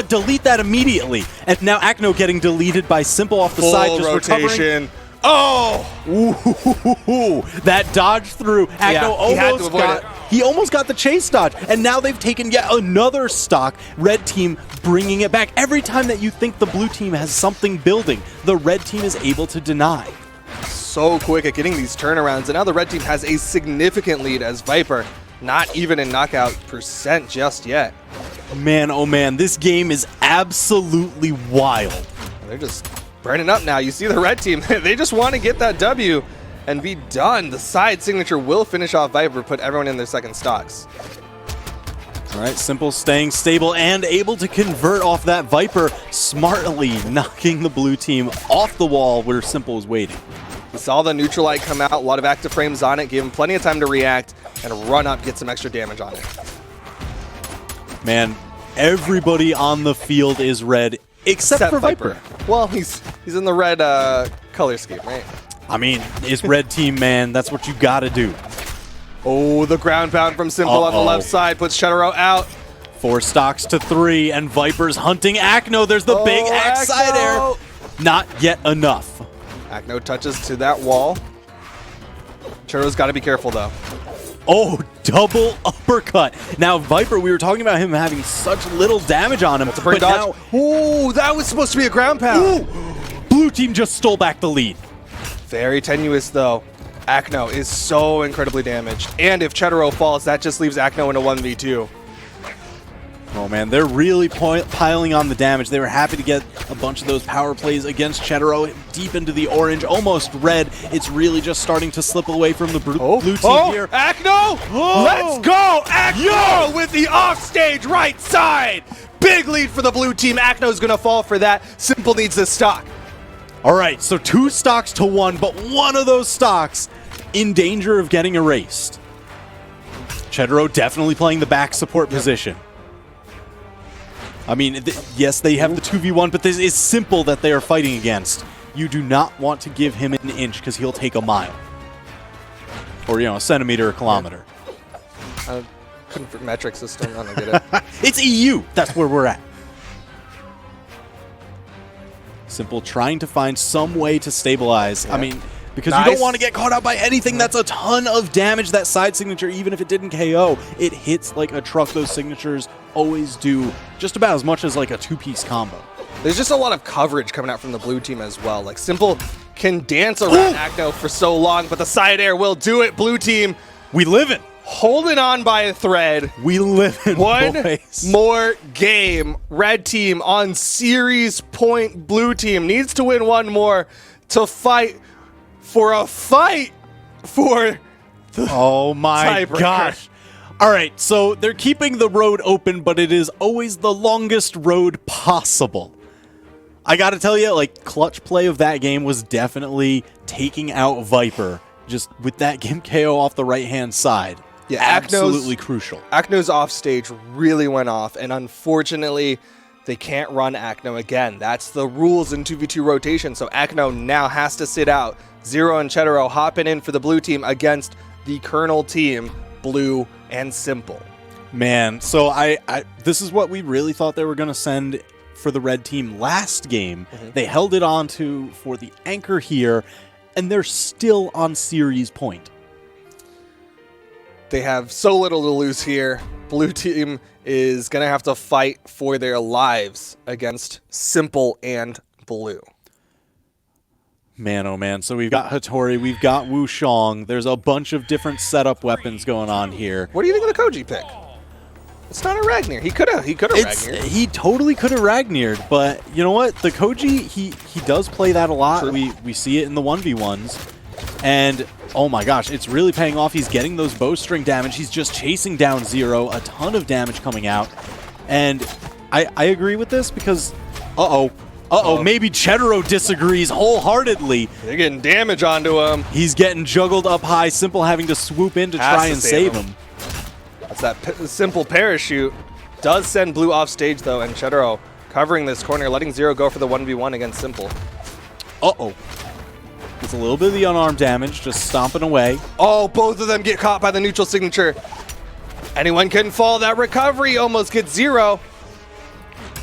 delete that immediately. And now Akno getting deleted by Simple off the side, just rotation. recovering. Oh! Ooh, that dodge through. Acno he had to avoid it. He almost got the chase dodge, and now they've taken yet another stock. Red team bringing it back. Every time that you think the blue team has something building, the red team is able to deny. So quick at getting these turnarounds, and now the red team has a significant lead as Viper not even in knockout percent just yet. Man, oh man, this game is absolutely wild. They're just burning up now. You see the red team, they just want to get that W and be done. The side signature will finish off Viper, put everyone in their second stocks. All right, Simple staying stable and able to convert off that Viper, smartly knocking the blue team off the wall where Simple is waiting. We saw the neutral light come out, a lot of active frames on it, gave him plenty of time to react and run up, get some extra damage on it. Man, everybody on the field is red except for Viper. Well, he's in the red color scheme, right? I mean, it's red team, man. That's what you gotta do. Oh, the ground pound from Simple on the left side puts Chetero out. 4 stocks to 3, and Viper's hunting Acno. There's the big Axe side air. Not yet enough. Acno touches to that wall. Chetero's got to be careful, though. Oh, double uppercut. Now, Viper, we were talking about him having such little damage on him. But now, ooh, that was supposed to be a ground pound. Ooh, blue team just stole back the lead. Very tenuous, though. Acno is so incredibly damaged. And if Chetero falls, that just leaves Acno in a 1v2. Oh, man, they're really piling on the damage. They were happy to get a bunch of those power plays against Chetero deep into the orange, almost red. It's really just starting to slip away from the blue team here. Acno! Let's go! Acno with the offstage right side! Big lead for the blue team. Acno's going to fall for that. Simple needs this stock. All right, so 2 stocks to 1, but one of those stocks in danger of getting erased. Chetero definitely playing the back support position. I mean, yes, they have the 2v1, but this is Simple that they are fighting against. You do not want to give him an inch because he'll take a mile. Or, you know, a centimeter or a kilometer. Metric system, I don't get it. It's EU. That's where we're at. Simple trying to find some way to stabilize. Yeah. I mean, because you don't want to get caught out by anything. That's a ton of damage. That side signature, even if it didn't KO, it hits like a truck. Those signatures always do just about as much as like a 2-piece combo. There's just a lot of coverage coming out from the blue team as well. Like, Simple can dance around Acno for so long, but the side air will do it. Blue team, we living. Holding on by a thread. We live in one more game. Red team on series point. Blue team needs to win one more to fight for the oh my gosh. All right, so they're keeping the road open, but it is always the longest road possible. I got to tell you, like, clutch play of that game was definitely taking out Viper just with that Gimp KO off the right-hand side. Yeah, absolutely crucial. Acno's offstage really went off, and unfortunately, they can't run Acno again. That's the rules in 2v2 rotation, so Acno now has to sit out. Zero and Chetero hopping in for the blue team against the Colonel team, Blue and Simple. Man, so this is what we really thought they were going to send for the red team last game. They held it on for the anchor here, and they're still on series point. They have so little to lose here. Blue team is going to have to fight for their lives against Simple and Blue. Man, oh man. So we've got Hattori, we've got Wushong. There's a bunch of different setup weapons going on here. What do you think of the Koji pick? It's not a Ragnar. He could have Ragnar. He totally could have Ragnar'd, but you know what? The Koji, he does play that a lot. We see it in the 1v1s. And oh my gosh, it's really paying off. He's getting those bowstring damage. He's just chasing down Zero. A ton of damage coming out. And I agree with this because maybe Chetero disagrees wholeheartedly. They're getting damage onto him. He's getting juggled up high. Simple having to swoop in to try and save him. That's that Simple parachute. Does send Blue off stage though, and Chetero covering this corner, letting Zero go for the 1v1 against Simple. Gets a little bit of the unarmed damage, just stomping away. Oh, both of them get caught by the neutral signature. Anyone can fall. That recovery almost gets Zero.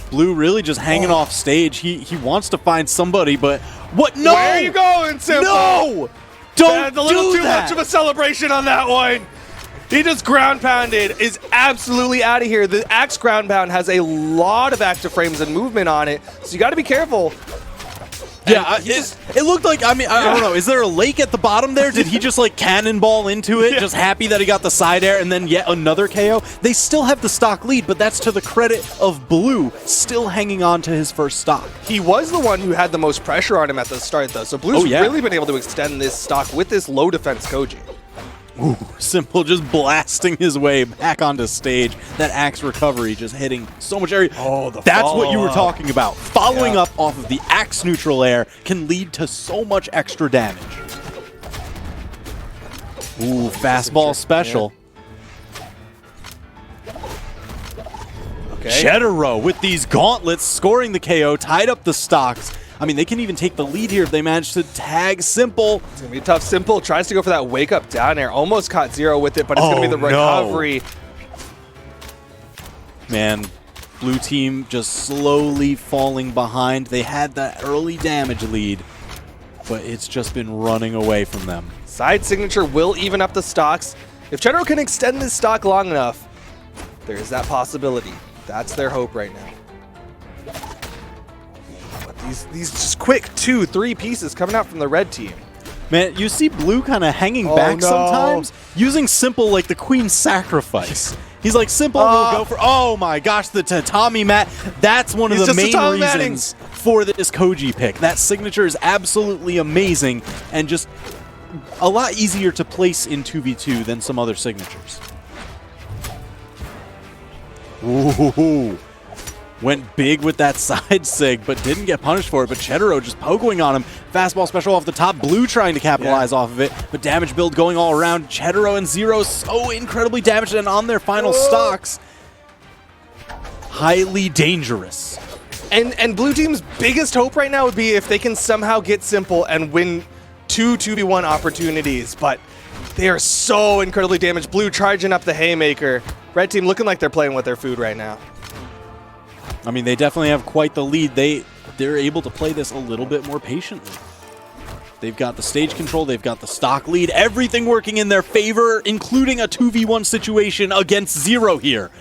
Blue really just hanging off stage. He wants to find somebody, but What? No! Where are you going, Simple? No! Don't That's a little do too that. much of a celebration on that one. He just ground pounded, is absolutely out of here. The Axe ground pound has a lot of active frames and movement on it, so you got to be careful. Yeah, it looked like, I don't know, is there a lake at the bottom there? Did he just like cannonball into it, just happy that he got the side air and then yet another KO? They still have the stock lead, but that's to the credit of Blue still hanging on to his first stock. He was the one who had the most pressure on him at the start, though, so Blue's really been able to extend this stock with this low defense Koji. Ooh, Simple just blasting his way back onto stage. That Axe recovery just hitting so much area. Oh, that's what you were talking about. Following up off of the Axe neutral air can lead to so much extra damage. Ooh, fastball special. Okay. Chetaro with these gauntlets scoring the KO, tied up the stocks. I mean, they can even take the lead here if they manage to tag Simple. It's going to be tough. Simple tries to go for that wake-up down air. Almost caught zero with it, but it's going to be the recovery. Man, Blue team just slowly falling behind. They had that early damage lead, but it's just been running away from them. Side signature will even up the stocks. If Chetaro can extend this stock long enough, there is that possibility. That's their hope right now. These just quick 2-3 pieces coming out from the red team. Man, you see Blue kind of hanging back sometimes, using Simple like the Queen's sacrifice. He's like, Simple will go for, oh my gosh, the tatami mat. That's one of the main reasons for this Koji pick. That signature is absolutely amazing and just a lot easier to place in 2v2 than some other signatures. Ooh. Went big with that side sig, but didn't get punished for it. But Chetaro just poking on him. Fastball special off the top. Blue trying to capitalize off of it. But damage build going all around. Chetaro and Zero so incredibly damaged and on their final stocks. Highly dangerous. And Blue team's biggest hope right now would be if they can somehow get Simple and win 2v1 opportunities. But they are so incredibly damaged. Blue charging up the haymaker. Red team looking like they're playing with their food right now. I mean, they definitely have quite the lead. They're able to play this a little bit more patiently. They've got the stage control. They've got the stock lead. Everything working in their favor, including a 2v1 situation against Zero here.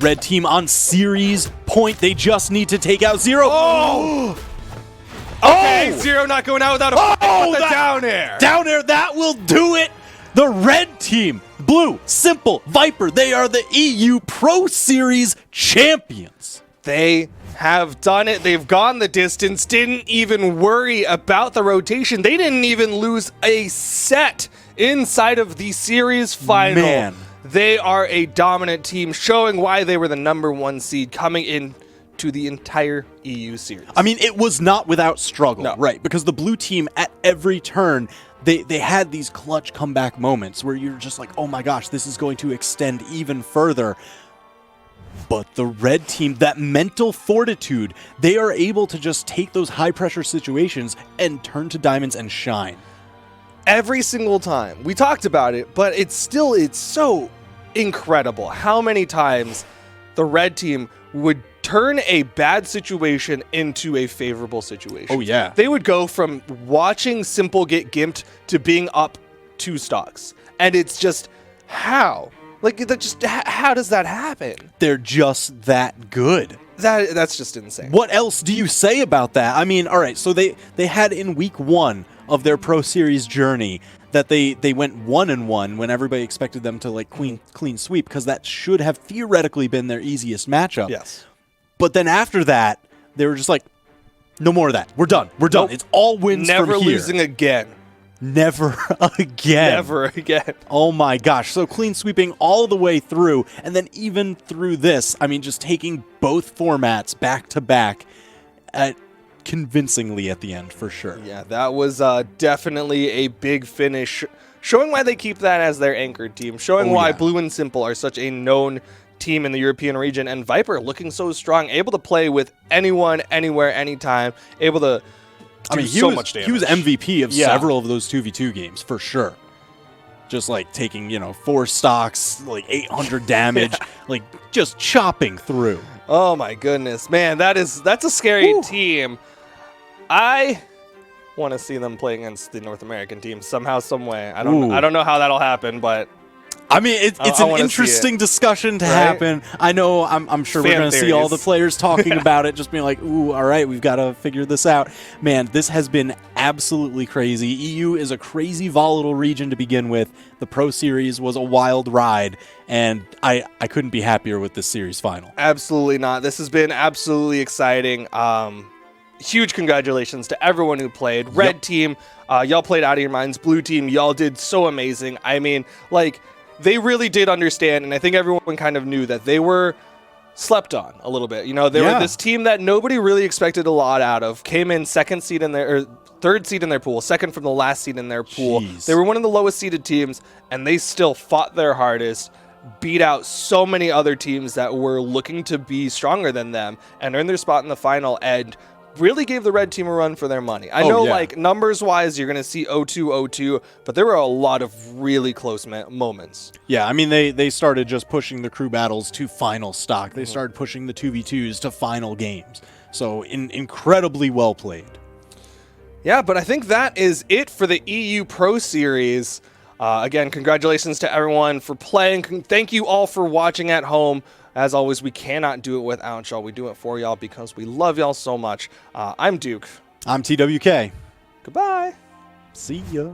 Red team on series point. They just need to take out Zero. Oh! Okay, Zero not going out without a down air. Down air, that will do it. The red team, Blue, Simple, Viper, they are the EU Pro Series champions. They have done it. They've gone the distance, didn't even worry about the rotation. They didn't even lose a set inside of the series final. Man. They are a dominant team, showing why they were the #1 seed coming in to the entire EU series. I mean, it was not without struggle, right? Because the Blue team at every turn, they had these clutch comeback moments where you're just like, oh my gosh, this is going to extend even further. But the red team, that mental fortitude, they are able to just take those high-pressure situations and turn to diamonds and shine. Every single time. We talked about it, but it's so incredible how many times the red team would turn a bad situation into a favorable situation. Oh, yeah. They would go from watching Simple get gimped to being up 2 stocks. And it's just, how? Like, how does that happen? They're just that good. That's just insane. What else do you say about that? I mean, all right, so they had in week 1 of their Pro Series journey that they went 1-1 when everybody expected them to like clean sweep, because that should have theoretically been their easiest matchup. Yes. But then after that, they were just like, no more of that. We're done. We're done. Nope. It's all wins Never from here. losing again. Never again. Never again. Oh my gosh. So clean sweeping all the way through, and then even through this, I mean, just taking both formats back to back convincingly at the end, for sure. Yeah, that was definitely a big finish, showing why they keep that as their anchored team, showing why Blue and Simple are such a known team in the European region, and Viper looking so strong, able to play with anyone, anywhere, anytime, able to do so much damage. He was MVP of several of those 2v2 games, for sure. Just like taking, 4 stocks, like 800 damage, like just chopping through. Oh my goodness, man, that's a scary team. want to see them play against the North American team somehow, some way. I Ooh. don't know how that'll happen, but I mean, it's I an wanna see interesting it. discussion to Right? happen. I know. I'm sure we're Fan going to see all the theories. players talking about it, just being like, "Ooh, all right, we've got to figure this out." Man, this has been absolutely crazy. EU is a crazy, volatile region to begin with. The Pro Series was a wild ride, and I couldn't be happier with this series final. absolutely not. This has been absolutely exciting. Huge congratulations to everyone who played. Red Yep. team, y'all played out of your minds. Blue team, y'all did so amazing. I mean, like, they really did understand, and I think everyone kind of knew that they were slept on a little bit. You know, they Yeah. were this team that nobody really expected a lot out of. Came in third seed in their pool, second from the last seed in their pool. Jeez. They were one of the lowest seeded teams, and they still fought their hardest, beat out so many other teams that were looking to be stronger than them, and earned their spot in the final, and really gave the red team a run for their money. I know, yeah. like, numbers-wise, you're going to see 0-2, but there were a lot of really close moments. Yeah, I mean, they started just pushing the crew battles to final stock. They started pushing the 2v2s to final games. So incredibly well played. Yeah, but I think that is it for the EU Pro Series. Again, congratulations to everyone for playing. Thank you all for watching at home. As always, we cannot do it without y'all. We do it for y'all because we love y'all so much. I'm Duke. I'm TWK. Goodbye. See ya.